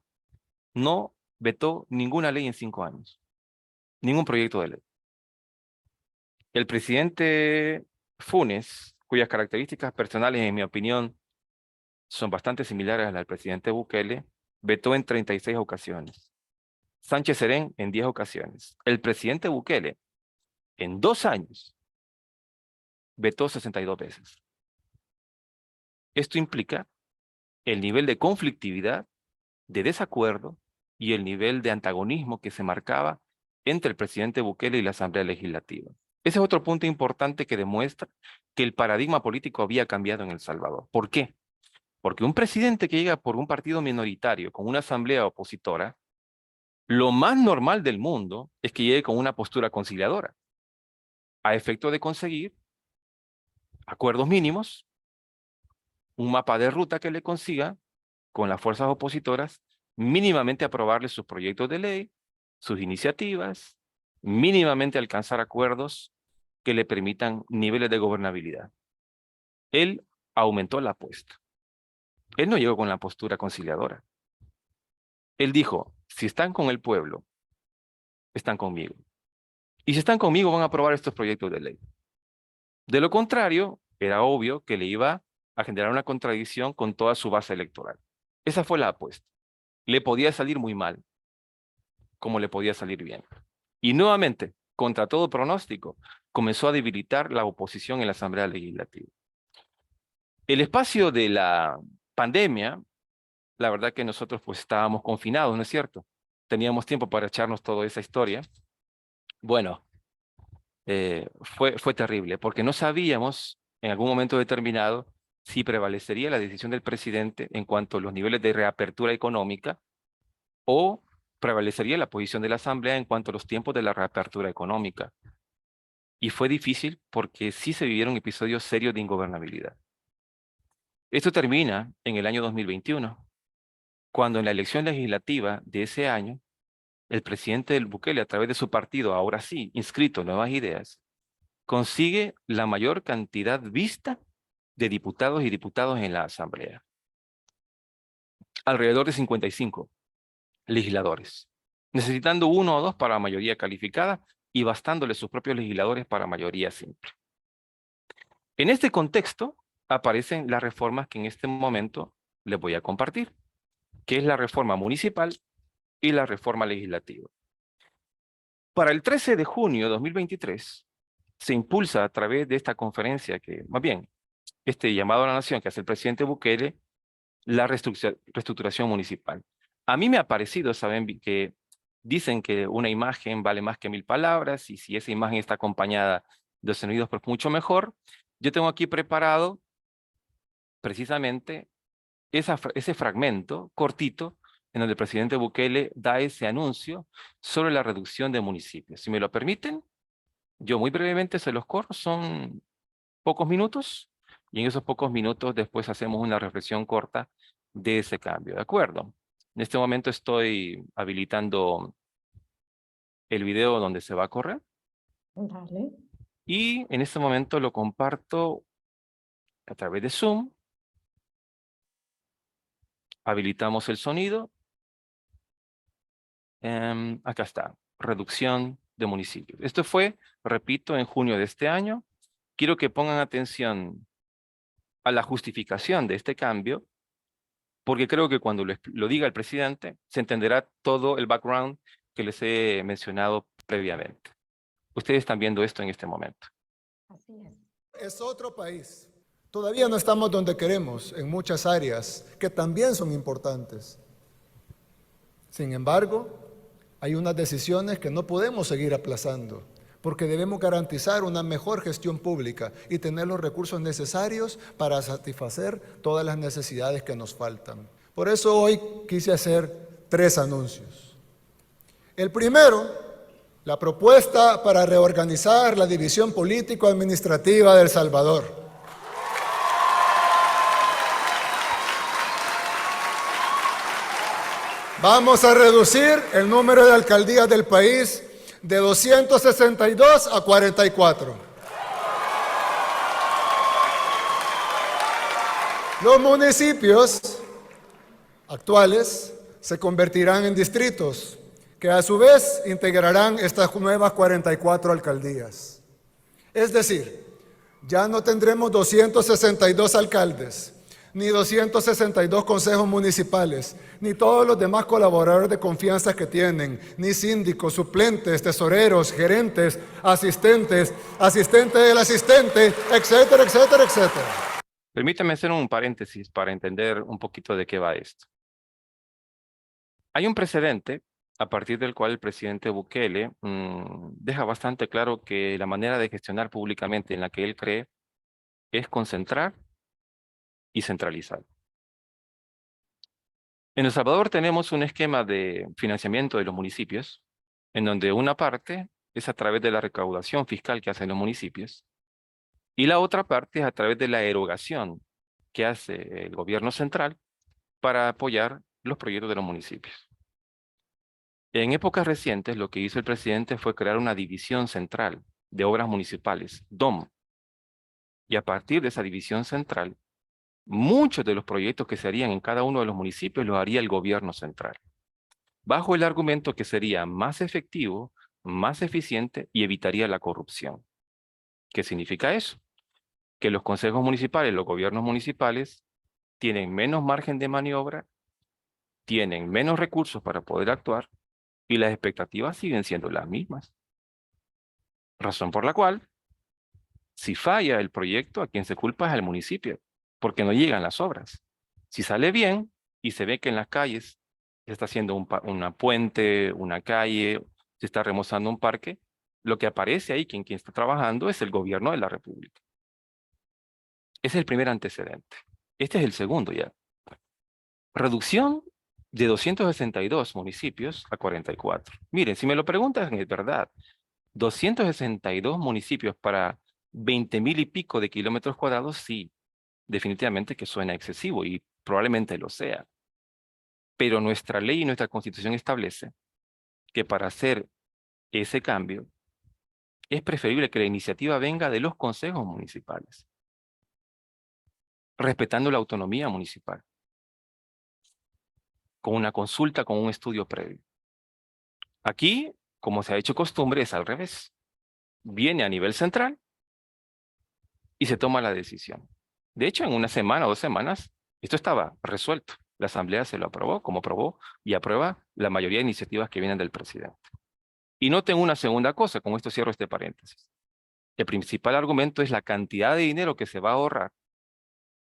no vetó ninguna ley en 5 años, ningún proyecto de ley. El presidente Funes, cuyas características personales, en mi opinión, son bastante similares a las del presidente Bukele, vetó en 36 ocasiones. Sánchez Serén en 10 ocasiones. El presidente Bukele, en 2 años, vetó 62 veces. Esto implica el nivel de conflictividad, de desacuerdo y el nivel de antagonismo que se marcaba entre el presidente Bukele y la Asamblea Legislativa. Ese es otro punto importante que demuestra que el paradigma político había cambiado en El Salvador. ¿Por qué? Porque un presidente que llega por un partido minoritario con una asamblea opositora, lo más normal del mundo es que llegue con una postura conciliadora, a efecto de conseguir acuerdos mínimos, un mapa de ruta que le consiga con las fuerzas opositoras, mínimamente aprobarle sus proyectos de ley, sus iniciativas, mínimamente alcanzar acuerdos que le permitan niveles de gobernabilidad. Él aumentó la apuesta. Él no llegó con la postura conciliadora. Él dijo, si están con el pueblo, están conmigo. Y si están conmigo, van a aprobar estos proyectos de ley. De lo contrario, era obvio que le iba a generar una contradicción con toda su base electoral. Esa fue la apuesta. Le podía salir muy mal, como le podía salir bien. Y nuevamente, contra todo pronóstico, comenzó a debilitar la oposición en la Asamblea Legislativa. El espacio de la pandemia, la verdad que nosotros pues estábamos confinados, ¿no es cierto? Teníamos tiempo para echarnos toda esa historia. Bueno, fue terrible, porque no sabíamos en algún momento determinado si prevalecería la decisión del presidente en cuanto a los niveles de reapertura económica o prevalecería la posición de la Asamblea en cuanto a los tiempos de la reapertura económica. Y fue difícil porque sí se vivieron episodios serios de ingobernabilidad. Esto termina en el año 2021, cuando en la elección legislativa de ese año, el presidente del Bukele, a través de su partido, ahora sí, inscrito Nuevas Ideas, consigue la mayor cantidad vista de diputados y diputadas en la Asamblea. Alrededor de 55 legisladores, necesitando 1 o 2 para mayoría calificada y bastándole sus propios legisladores para mayoría simple. En este contexto aparecen las reformas que en este momento les voy a compartir, que es la reforma municipal y la reforma legislativa. Para el 13 de junio de 2023, se impulsa a través de esta conferencia que, más bien, este llamado a la nación que hace el presidente Bukele, la reestructuración municipal. A mí me ha parecido, saben, que dicen que una imagen vale más que 1000 palabras, y si esa imagen está acompañada de sonidos, pues mucho mejor. Yo tengo aquí preparado precisamente ese fragmento cortito en donde el presidente Bukele da ese anuncio sobre la reducción de municipios. Si me lo permiten, yo muy brevemente se los corro, son pocos minutos, y en esos pocos minutos después hacemos una reflexión corta de ese cambio, ¿de acuerdo? En este momento estoy habilitando el video donde se va a correr, Dale. y en este momento lo comparto a través de Zoom. Habilitamos el sonido. Acá está, reducción de municipios. Esto fue, repito, en junio de este año. Quiero que pongan atención a la justificación de este cambio, porque creo que cuando lo diga el presidente, se entenderá todo el background que les he mencionado previamente. Ustedes están viendo esto en este momento. Así es. Es otro país. Todavía no estamos donde queremos en muchas áreas que también son importantes. Sin embargo, hay unas decisiones que no podemos seguir aplazando, porque debemos garantizar una mejor gestión pública y tener los recursos necesarios para satisfacer todas las necesidades que nos faltan. Por eso hoy quise hacer 3 anuncios. El primero, la propuesta para reorganizar la división político-administrativa de El Salvador. Vamos a reducir el número de alcaldías del país de 262 a 44. Los municipios actuales se convertirán en distritos, que a su vez integrarán estas nuevas 44 alcaldías. Es decir, ya no tendremos 262 alcaldes, ni 262 consejos municipales, ni todos los demás colaboradores de confianza que tienen, ni síndicos, suplentes, tesoreros, gerentes, asistentes, asistentes del asistente, etcétera, etcétera, etcétera. Permítame hacer un paréntesis para entender un poquito de qué va esto. Hay un precedente a partir del cual el presidente Bukele deja bastante claro que la manera de gestionar públicamente en la que él cree es concentrar y centralizar. En El Salvador tenemos un esquema de financiamiento de los municipios, en donde una parte es a través de la recaudación fiscal que hacen los municipios, y la otra parte es a través de la erogación que hace el gobierno central para apoyar los proyectos de los municipios. En épocas recientes, lo que hizo el presidente fue crear una división central de obras municipales, DOM, y a partir de esa división central, muchos de los proyectos que se harían en cada uno de los municipios los haría el gobierno central, bajo el argumento que sería más efectivo, más eficiente y evitaría la corrupción. ¿Qué significa eso? Que los consejos municipales, los gobiernos municipales, tienen menos margen de maniobra, tienen menos recursos para poder actuar, y las expectativas siguen siendo las mismas. Razón por la cual, si falla el proyecto, a quien se culpa es al municipio, porque no llegan las obras. Si sale bien y se ve que en las calles se está haciendo una puente, una calle, se está remozando un parque, lo que aparece ahí, quien está trabajando, es el gobierno de la República. Ese es el primer antecedente. Este es el segundo ya. Reducción de 262 municipios a 44. Miren, si me lo preguntan, es verdad. 262 municipios para 20,000 y pico de kilómetros cuadrados, sí, definitivamente que suena excesivo y probablemente lo sea. Pero nuestra ley y nuestra constitución establece que para hacer ese cambio es preferible que la iniciativa venga de los consejos municipales, respetando la autonomía municipal, con una consulta, con un estudio previo. Aquí, como se ha hecho costumbre, es al revés. Viene a nivel central y se toma la decisión. De hecho, en una semana o 2 semanas, esto estaba resuelto. La Asamblea se lo aprobó, como aprobó y aprueba la mayoría de iniciativas que vienen del presidente. Y noten una segunda cosa, con esto cierro este paréntesis. El principal argumento es la cantidad de dinero que se va a ahorrar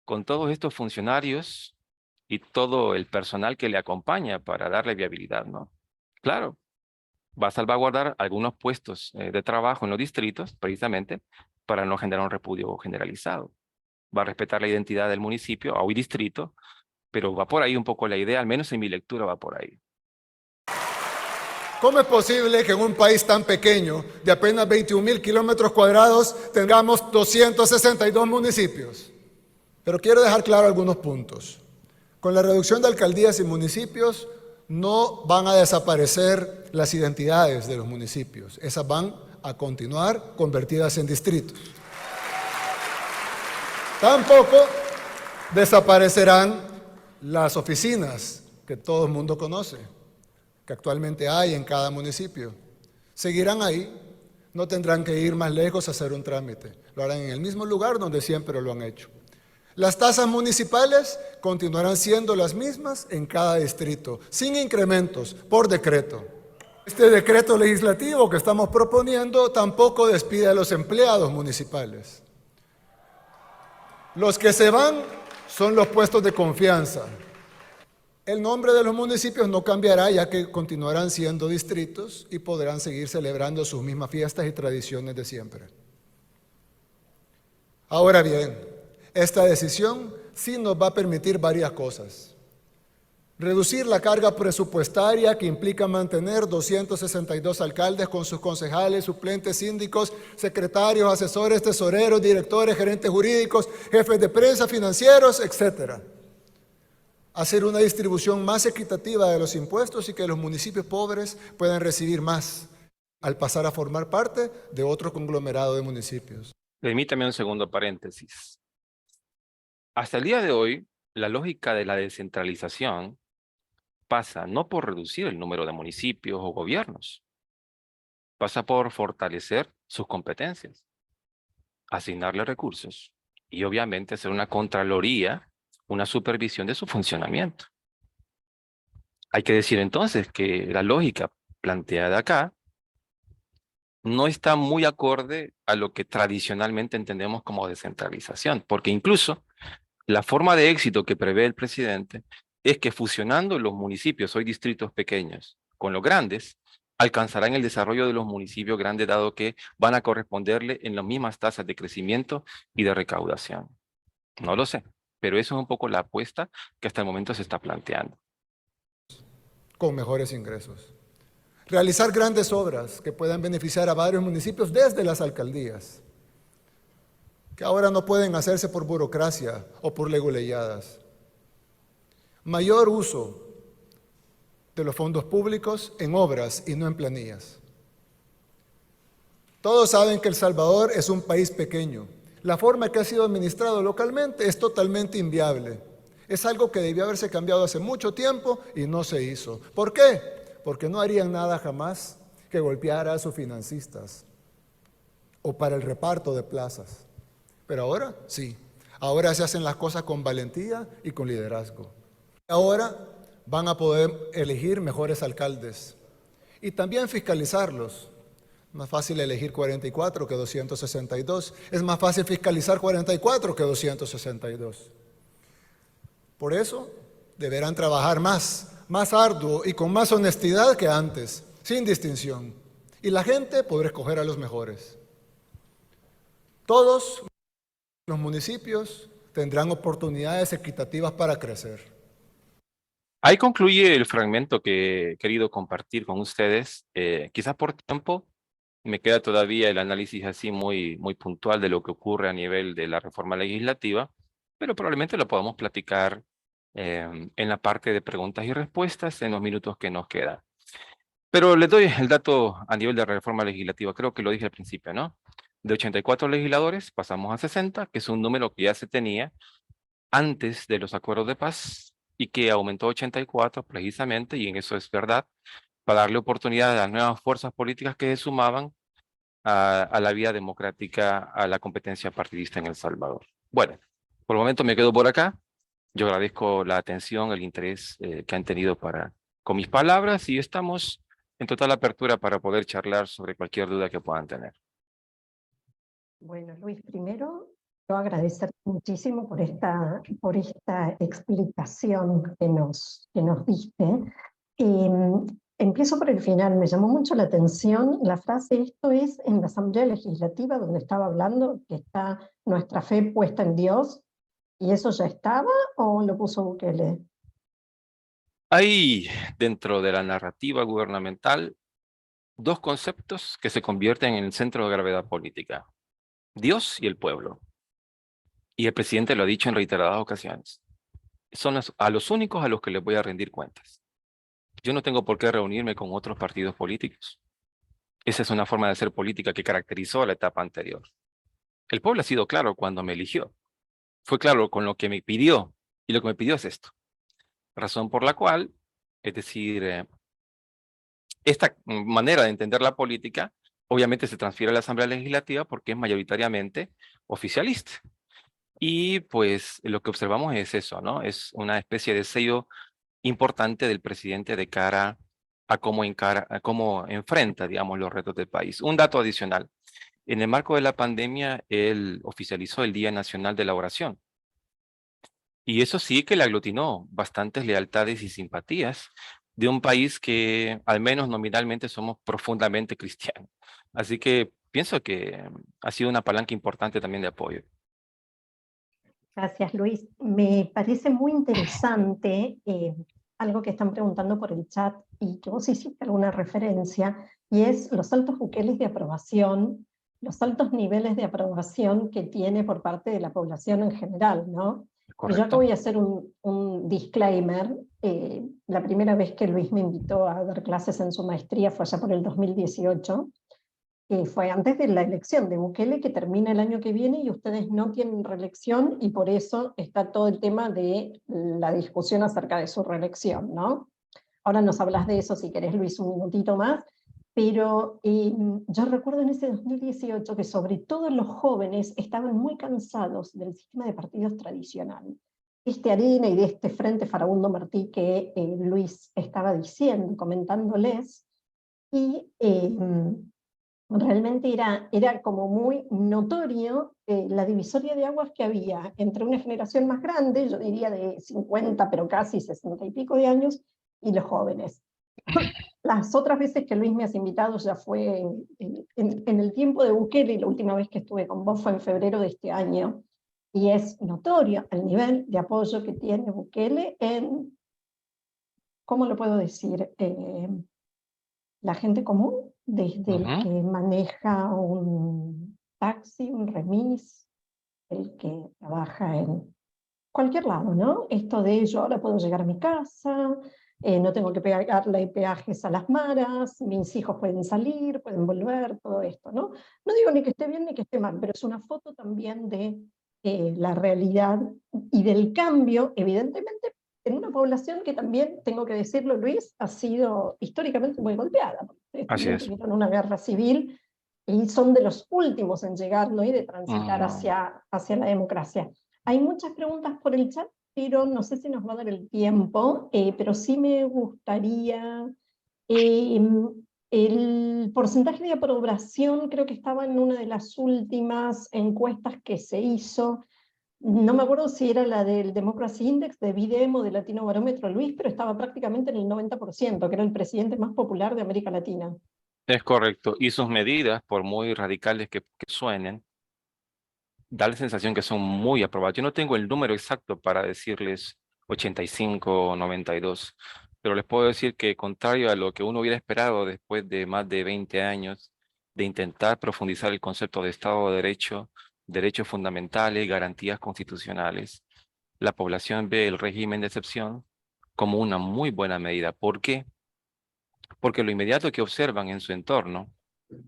con todos estos funcionarios y todo el personal que le acompaña para darle viabilidad, ¿no? Claro, va a salvaguardar algunos puestos de trabajo en los distritos, precisamente, para no generar un repudio generalizado. Va a respetar la identidad del municipio o distrito, pero va por ahí un poco la idea, al menos en mi lectura va por ahí. ¿Cómo es posible que en un país tan pequeño, de apenas 21.000 kilómetros cuadrados, tengamos 262 municipios? Pero quiero dejar claro algunos puntos. Con la reducción de alcaldías y municipios, no van a desaparecer las identidades de los municipios. Esas van a continuar convertidas en distritos. Tampoco desaparecerán las oficinas que todo el mundo conoce, que actualmente hay en cada municipio. Seguirán ahí, no tendrán que ir más lejos a hacer un trámite. Lo harán en el mismo lugar donde siempre lo han hecho. Las tasas municipales continuarán siendo las mismas en cada distrito, sin incrementos, por decreto. Este decreto legislativo que estamos proponiendo tampoco despide a los empleados municipales. Los que se van son los puestos de confianza. El nombre de los municipios no cambiará, ya que continuarán siendo distritos y podrán seguir celebrando sus mismas fiestas y tradiciones de siempre. Ahora bien, esta decisión sí nos va a permitir varias cosas. Reducir la carga presupuestaria que implica mantener 262 alcaldes con sus concejales, suplentes, síndicos, secretarios, asesores, tesoreros, directores, gerentes jurídicos, jefes de prensa, financieros, etc. Hacer una distribución más equitativa de los impuestos y que los municipios pobres puedan recibir más al pasar a formar parte de otro conglomerado de municipios. Permítame un segundo paréntesis. Hasta el día de hoy, la lógica de la descentralización pasa no por reducir el número de municipios o gobiernos, pasa por fortalecer sus competencias, asignarle recursos y obviamente hacer una contraloría, una supervisión de su funcionamiento. Hay que decir entonces que la lógica planteada acá no está muy acorde a lo que tradicionalmente entendemos como descentralización, porque incluso la forma de éxito que prevé el presidente es que fusionando los municipios, hoy distritos pequeños, con los grandes, alcanzarán el desarrollo de los municipios grandes, dado que van a corresponderle en las mismas tasas de crecimiento y de recaudación. No lo sé, pero eso es un poco la apuesta que hasta el momento se está planteando. Con mejores ingresos. Realizar grandes obras que puedan beneficiar a varios municipios desde las alcaldías, que ahora no pueden hacerse por burocracia o por leguleyadas. Mayor uso de los fondos públicos en obras y no en planillas. Todos saben que El Salvador es un país pequeño. La forma que ha sido administrado localmente es totalmente inviable. Es algo que debió haberse cambiado hace mucho tiempo y no se hizo. ¿Por qué? Porque no harían nada jamás que golpeara a sus financistas o para el reparto de plazas. Pero ahora sí, ahora se hacen las cosas con valentía y con liderazgo. Ahora van a poder elegir mejores alcaldes y también fiscalizarlos. Más fácil elegir 44 que 262. Es más fácil fiscalizar 44 que 262. Por eso deberán trabajar más arduo y con más honestidad que antes, sin distinción. Y la gente podrá escoger a los mejores. Todos los municipios tendrán oportunidades equitativas para crecer. Ahí concluye el fragmento que he querido compartir con ustedes. Quizás por tiempo me queda todavía el análisis así muy puntual de lo que ocurre a nivel de la reforma legislativa, pero probablemente lo podamos platicar en la parte de preguntas y respuestas en los minutos que nos quedan. Pero les doy el dato a nivel de reforma legislativa, creo que lo dije al principio, ¿no? De 84 legisladores pasamos a 60, que es un número que ya se tenía antes de los acuerdos de paz y que aumentó a 84 precisamente, y en eso es verdad, para darle oportunidad a las nuevas fuerzas políticas que se sumaban a la vía democrática, a la competencia partidista en El Salvador. Bueno, por el momento me quedo por acá. Yo agradezco la atención, el interés que han tenido con mis palabras y estamos en total apertura para poder charlar sobre cualquier duda que puedan tener. Bueno, Luis, primero Quiero agradecer muchísimo por esta explicación que nos diste. Empiezo por el final. Me llamó mucho la atención la frase: esto es en la Asamblea Legislativa, donde estaba hablando que está nuestra fe puesta en Dios. ¿Y eso ya estaba o lo puso Bukele? Hay dentro de la narrativa gubernamental dos conceptos que se convierten en el centro de gravedad política: Dios y el pueblo. Y el presidente lo ha dicho en reiteradas ocasiones. Son a los únicos a los que les voy a rendir cuentas. Yo no tengo por qué reunirme con otros partidos políticos. Esa es una forma de hacer política que caracterizó a la etapa anterior. El pueblo ha sido claro cuando me eligió. Fue claro con lo que me pidió. Y lo que me pidió es esto. Razón por la cual, es decir, esta manera de entender la política, obviamente se transfiere a la Asamblea Legislativa porque es mayoritariamente oficialista. Y pues lo que observamos es eso, ¿no? Es una especie de sello importante del presidente de cara a cómo enfrenta, digamos, los retos del país. Un dato adicional: en el marco de la pandemia, él oficializó el Día Nacional de la Oración. Y eso sí que le aglutinó bastantes lealtades y simpatías de un país que, al menos nominalmente, somos profundamente cristianos. Así que pienso que ha sido una palanca importante también de apoyo. Gracias, Luis. Me parece muy interesante algo que están preguntando por el chat y que vos hiciste alguna referencia, y es los altos buqueles de aprobación, los altos niveles de aprobación que tiene por parte de la población en general, ¿no? Y yo acá ¿Correcto? voy a hacer un disclaimer. La primera vez que Luis me invitó a dar clases en su maestría fue allá por el 2018, fue antes de la elección de Bukele, que termina el año que viene y ustedes no tienen reelección, y por eso está todo el tema de la discusión acerca de su reelección, ¿no? Ahora nos hablas de eso si querés, Luis, un minutito más, pero yo recuerdo en ese 2018 que sobre todo los jóvenes estaban muy cansados del sistema de partidos tradicional. Arena y de este Frente Farabundo Martí que Luis estaba diciendo, comentándoles, y realmente era como muy notorio la divisoria de aguas que había entre una generación más grande, yo diría de 50, pero casi 60 y pico de años, y los jóvenes. Las otras veces que Luis me has invitado ya fue en el tiempo de Bukele, y la última vez que estuve con vos fue en febrero de este año, y es notorio el nivel de apoyo que tiene Bukele en, ¿cómo lo puedo decir?, la gente común, desde el que maneja un taxi, un remis, el que trabaja en cualquier lado, ¿no? Esto de yo ahora puedo llegar a mi casa, no tengo que pagarle peajes a las maras, mis hijos pueden salir, pueden volver, todo esto, ¿no? No digo ni que esté bien ni que esté mal, pero es una foto también de la realidad y del cambio, evidentemente, en una población que también, tengo que decirlo, Luis, ha sido históricamente muy golpeada. Ustedes Así también es. tuvieron una guerra civil y son de los últimos en llegar, ¿no? Y de transitar No. hacia la democracia. Hay muchas preguntas por el chat, pero no sé si nos va a dar el tiempo, pero sí me gustaría... el porcentaje de aprobación creo que estaba en una de las últimas encuestas que se hizo. No me acuerdo si era la del Democracy Index, de Videm o de Latino Barómetro, Luis, pero estaba prácticamente en el 90%, que era el presidente más popular de América Latina. Es correcto. Y sus medidas, por muy radicales que suenen, da la sensación que son muy aprobadas. Yo no tengo el número exacto para decirles 85 o 92, pero les puedo decir que, contrario a lo que uno hubiera esperado después de más de 20 años de intentar profundizar el concepto de Estado de Derecho, derechos fundamentales, garantías constitucionales, la población ve el régimen de excepción como una muy buena medida. ¿Por qué? Porque lo inmediato que observan en su entorno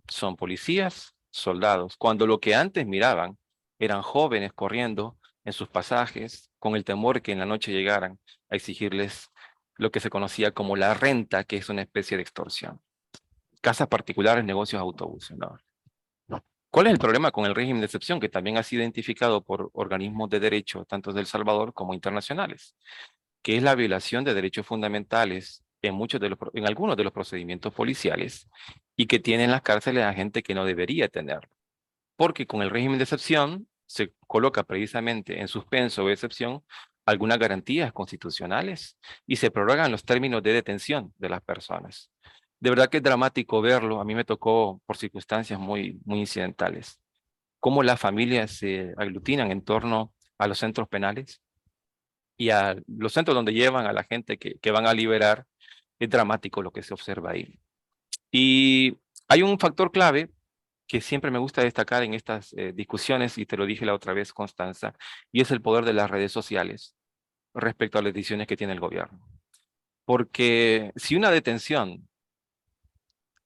son policías, soldados, cuando lo que antes miraban eran jóvenes corriendo en sus pasajes con el temor que en la noche llegaran a exigirles lo que se conocía como la renta, que es una especie de extorsión. Casas particulares, negocios, autobuses, ¿no? ¿Cuál es el problema con el régimen de excepción, que también ha sido identificado por organismos de derecho, tanto de El Salvador como internacionales? Que es la violación de derechos fundamentales en algunos de los procedimientos policiales, y que tiene en las cárceles a gente que no debería tenerlo. Porque con el régimen de excepción se coloca precisamente en suspenso o excepción algunas garantías constitucionales y se prorrogan los términos de detención de las personas. De verdad que es dramático verlo. A mí me tocó por circunstancias muy incidentales. Cómo las familias se aglutinan en torno a los centros penales y a los centros donde llevan a la gente que van a liberar. Es dramático lo que se observa ahí. Y hay un factor clave que siempre me gusta destacar en estas discusiones, y te lo dije la otra vez, Constanza, y es el poder de las redes sociales respecto a las decisiones que tiene el gobierno. Porque si una detención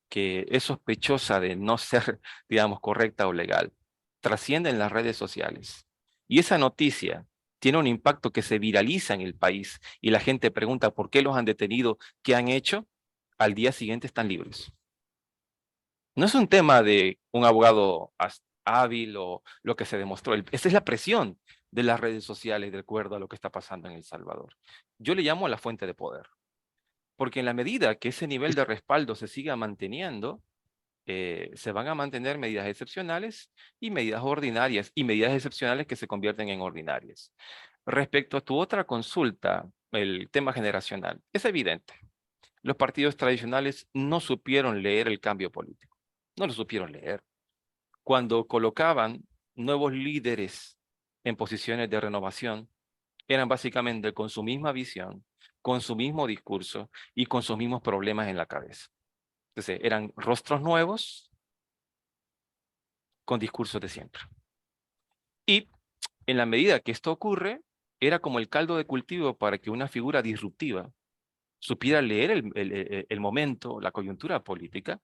que es sospechosa de no ser, digamos, correcta o legal, trasciende en las redes sociales, y esa noticia tiene un impacto que se viraliza en el país, y la gente pregunta por qué los han detenido, qué han hecho, al día siguiente están libres. No es un tema de un abogado hábil o lo que se demostró. Esa es la presión de las redes sociales de acuerdo a lo que está pasando en El Salvador. Yo le llamo a la fuente de poder. Porque en la medida que ese nivel de respaldo se siga manteniendo, se van a mantener medidas excepcionales y medidas ordinarias, y medidas excepcionales que se convierten en ordinarias. Respecto a tu otra consulta, el tema generacional, es evidente. Los partidos tradicionales no supieron leer el cambio político. No lo supieron leer. Cuando colocaban nuevos líderes en posiciones de renovación, eran básicamente con su misma visión, con su mismo discurso y con sus mismos problemas en la cabeza. Entonces, eran rostros nuevos con discursos de siempre. Y en la medida que esto ocurre, era como el caldo de cultivo para que una figura disruptiva supiera leer el momento, la coyuntura política,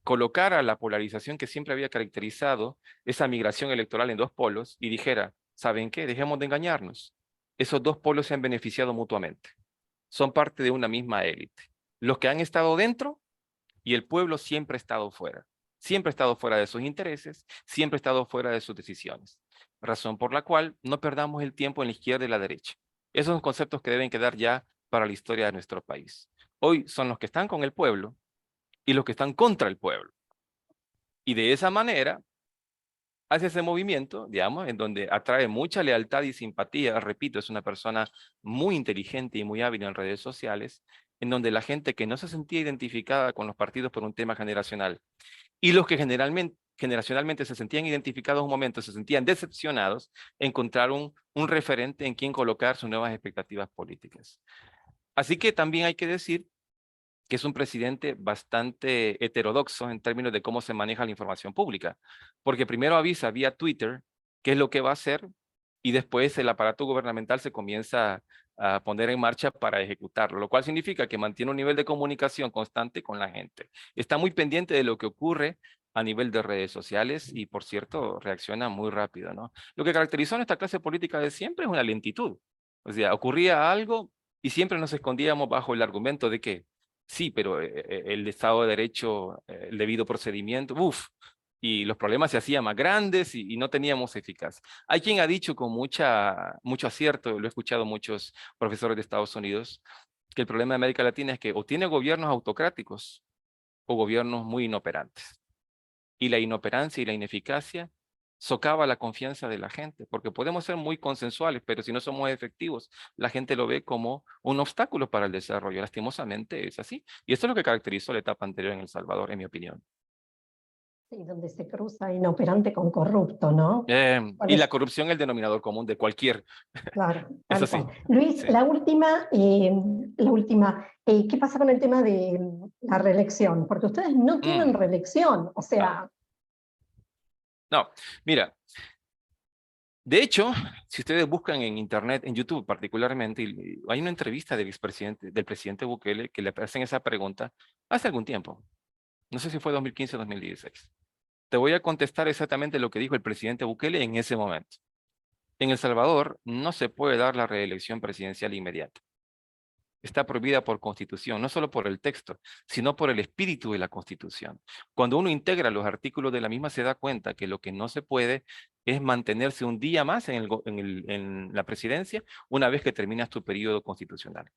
colocara la polarización que siempre había caracterizado esa migración electoral en dos polos y dijera, ¿saben qué? Dejemos de engañarnos. Esos dos polos se han beneficiado mutuamente. Son parte de una misma élite. Los que han estado dentro y el pueblo siempre ha estado fuera. Siempre ha estado fuera de sus intereses, siempre ha estado fuera de sus decisiones. Razón por la cual no perdamos el tiempo en la izquierda y la derecha. Esos son conceptos que deben quedar ya para la historia de nuestro país. Hoy son los que están con el pueblo y los que están contra el pueblo. Y de esa manera hace ese movimiento, digamos, en donde atrae mucha lealtad y simpatía. Repito, es una persona muy inteligente y muy hábil en redes sociales, en donde la gente que no se sentía identificada con los partidos por un tema generacional, y los que generacionalmente se sentían identificados un momento, se sentían decepcionados, encontraron un referente en quien colocar sus nuevas expectativas políticas. Así que también hay que decir que es un presidente bastante heterodoxo en términos de cómo se maneja la información pública, porque primero avisa vía Twitter qué es lo que va a hacer, y después el aparato gubernamental se comienza a poner en marcha para ejecutarlo, lo cual significa que mantiene un nivel de comunicación constante con la gente. Está muy pendiente de lo que ocurre a nivel de redes sociales y, por cierto, reacciona muy rápido, ¿no? Lo que caracterizó a nuestra clase política de siempre es una lentitud. O sea, ocurría algo y siempre nos escondíamos bajo el argumento de que sí, pero el Estado de Derecho, el debido procedimiento, y los problemas se hacían más grandes y no teníamos eficacia. Hay quien ha dicho con mucho acierto, lo he escuchado muchos profesores de Estados Unidos, que el problema de América Latina es que o tiene gobiernos autocráticos o gobiernos muy inoperantes. Y la inoperancia y la ineficacia socava la confianza de la gente, porque podemos ser muy consensuales, pero si no somos efectivos, la gente lo ve como un obstáculo para el desarrollo. Lastimosamente es así. Y esto es lo que caracterizó la etapa anterior en El Salvador, en mi opinión. Sí, donde se cruza inoperante con corrupto, ¿no? Y la corrupción es el denominador común de cualquier. Claro, Eso tal sí. cual. Luis, Sí. la última, ¿qué pasa con el tema de la reelección? Porque ustedes no tienen reelección, o sea... No, mira, de hecho, si ustedes buscan en internet, en YouTube particularmente, hay una entrevista del presidente Bukele que le hacen esa pregunta hace algún tiempo. No sé si fue 2015 o 2016. Te voy a contestar exactamente lo que dijo el presidente Bukele en ese momento. En El Salvador no se puede dar la reelección presidencial inmediata. Está prohibida por Constitución, no solo por el texto, sino por el espíritu de la Constitución. Cuando uno integra los artículos de la misma, se da cuenta que lo que no se puede es mantenerse un día más en la presidencia una vez que terminas tu periodo constitucional.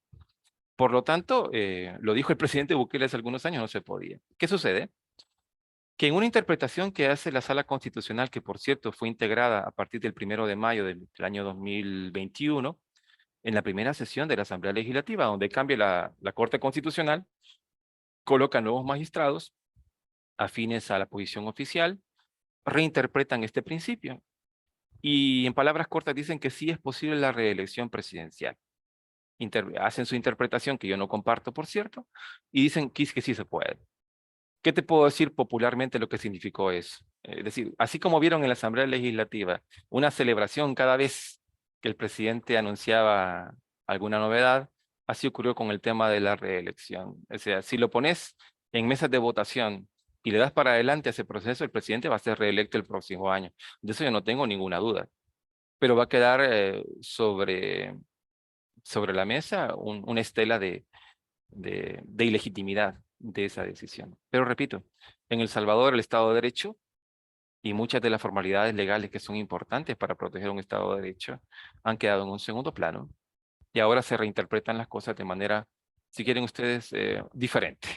Por lo tanto, lo dijo el presidente Bukele hace algunos años, no se podía. ¿Qué sucede? que en una interpretación que hace la Sala Constitucional, que por cierto fue integrada a partir del 1 de mayo del año 2021, en la primera sesión de la Asamblea Legislativa, donde cambia la Corte Constitucional, coloca nuevos magistrados afines a la posición oficial, reinterpretan este principio y en palabras cortas dicen que sí es posible la reelección presidencial. Hacen su interpretación, que yo no comparto, por cierto, y dicen que sí se puede. ¿Qué te puedo decir popularmente lo que significó eso? Es decir, así como vieron en la Asamblea Legislativa una celebración cada vez que el presidente anunciaba alguna novedad, así ocurrió con el tema de la reelección. O sea, si lo pones en mesas de votación y le das para adelante a ese proceso, el presidente va a ser reelecto el próximo año. De eso yo no tengo ninguna duda. Pero va a quedar sobre la mesa una estela de ilegitimidad de esa decisión. Pero repito, en El Salvador el Estado de Derecho y muchas de las formalidades legales que son importantes para proteger un Estado de Derecho han quedado en un segundo plano y ahora se reinterpretan las cosas de manera, si quieren ustedes, diferente.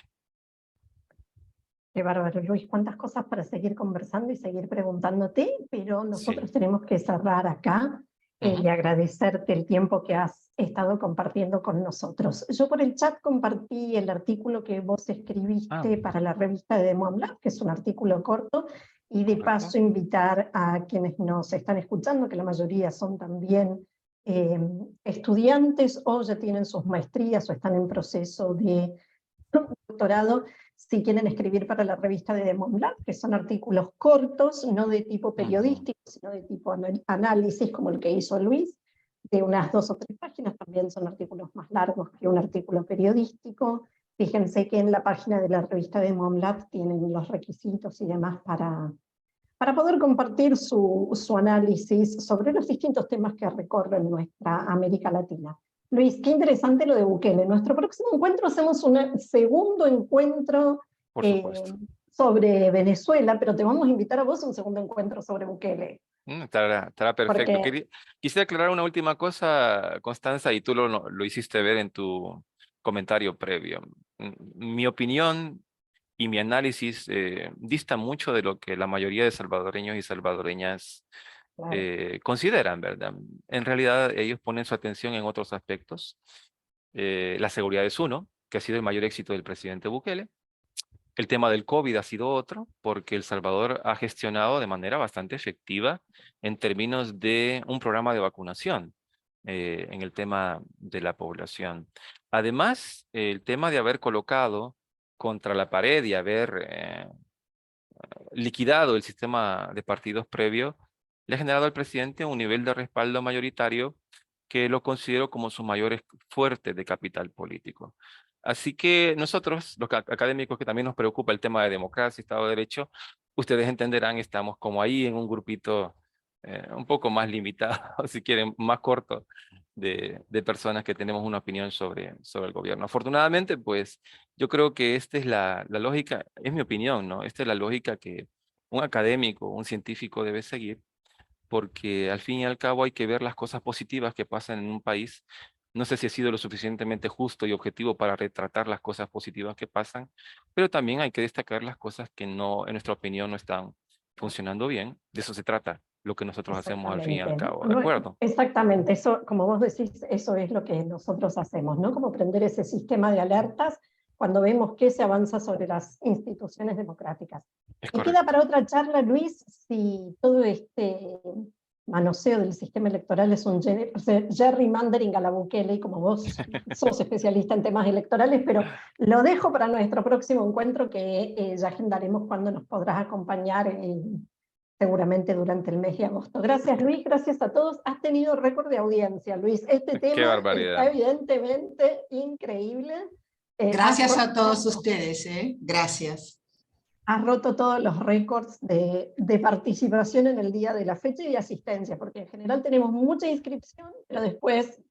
Qué bárbaro, Luis, cuántas cosas para seguir conversando y seguir preguntándote, pero nosotros tenemos que cerrar acá y agradecerte el tiempo que has estado compartiendo con nosotros. Yo por el chat compartí el artículo que vos escribiste para la revista de Demomlab, que es un artículo corto, y de paso invitar a quienes nos están escuchando, que la mayoría son también estudiantes o ya tienen sus maestrías o están en proceso de doctorado, si quieren escribir para la revista de Demomlab, que son artículos cortos, no de tipo periodístico, sino de tipo análisis, como el que hizo Luis, de unas 2 o 3 páginas, también son artículos más largos que un artículo periodístico. Fíjense que en la página de la revista de Demomlab tienen los requisitos y demás para poder compartir su análisis sobre los distintos temas que recorren nuestra América Latina. Luis, qué interesante lo de Bukele. En nuestro próximo encuentro hacemos un segundo encuentro sobre Venezuela, pero te vamos a invitar a vos a un segundo encuentro sobre Bukele. Estará perfecto. Quisiera aclarar una última cosa, Constanza, y tú lo hiciste ver en tu comentario previo. Mi opinión y mi análisis dista mucho de lo que la mayoría de salvadoreños y salvadoreñas consideran, ¿verdad? En realidad ellos ponen su atención en otros aspectos. La seguridad es uno, que ha sido el mayor éxito del presidente Bukele. El tema del COVID ha sido otro, porque El Salvador ha gestionado de manera bastante efectiva en términos de un programa de vacunación en el tema de la población. Además, el tema de haber colocado contra la pared y haber liquidado el sistema de partidos previo, le ha generado al presidente un nivel de respaldo mayoritario que lo considero como su mayor fuerte de capital político. Así que nosotros, los académicos que también nos preocupa el tema de democracia y Estado de Derecho, ustedes entenderán, estamos como ahí en un grupito un poco más limitado, si quieren, más corto, de personas que tenemos una opinión sobre el gobierno. Afortunadamente, pues, yo creo que esta es la lógica, es mi opinión, ¿no? Esta es la lógica que un académico, un científico debe seguir, porque al fin y al cabo hay que ver las cosas positivas que pasan en un país. No sé si he sido lo suficientemente justo y objetivo para retratar las cosas positivas que pasan, pero también hay que destacar las cosas que no, en nuestra opinión, no están funcionando bien. De eso se trata lo que nosotros hacemos al fin y al cabo, ¿de acuerdo? Exactamente, eso, como vos decís, eso es lo que nosotros hacemos, ¿no? Como prender ese sistema de alertas cuando vemos que se avanza sobre las instituciones democráticas. Y queda para otra charla, Luis, si todo este manoseo del sistema electoral es un gerrymandering a la Bukele, y como vos sos especialista en temas electorales, pero lo dejo para nuestro próximo encuentro que ya agendaremos cuando nos podrás acompañar seguramente durante el mes de agosto. Gracias, Luis, gracias a todos. Has tenido récord de audiencia, Luis. Este tema está evidentemente increíble. Gracias a todos ustedes, gracias. Has roto todos los récords de participación en el día de la fecha y de asistencia, porque en general tenemos mucha inscripción, pero después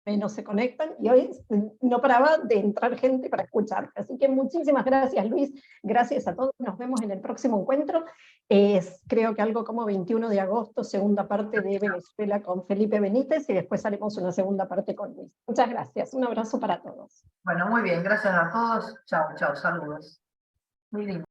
no se conectan, y hoy no paraba de entrar gente para escuchar. Así que muchísimas gracias, Luis, gracias a todos, nos vemos en el próximo encuentro. Creo que algo como 21 de agosto, segunda parte de Venezuela con Felipe Benítez, y después haremos una segunda parte con Luis. Muchas gracias, un abrazo para todos. Bueno, muy bien, gracias a todos, chao, chao, saludos. Muy lindo.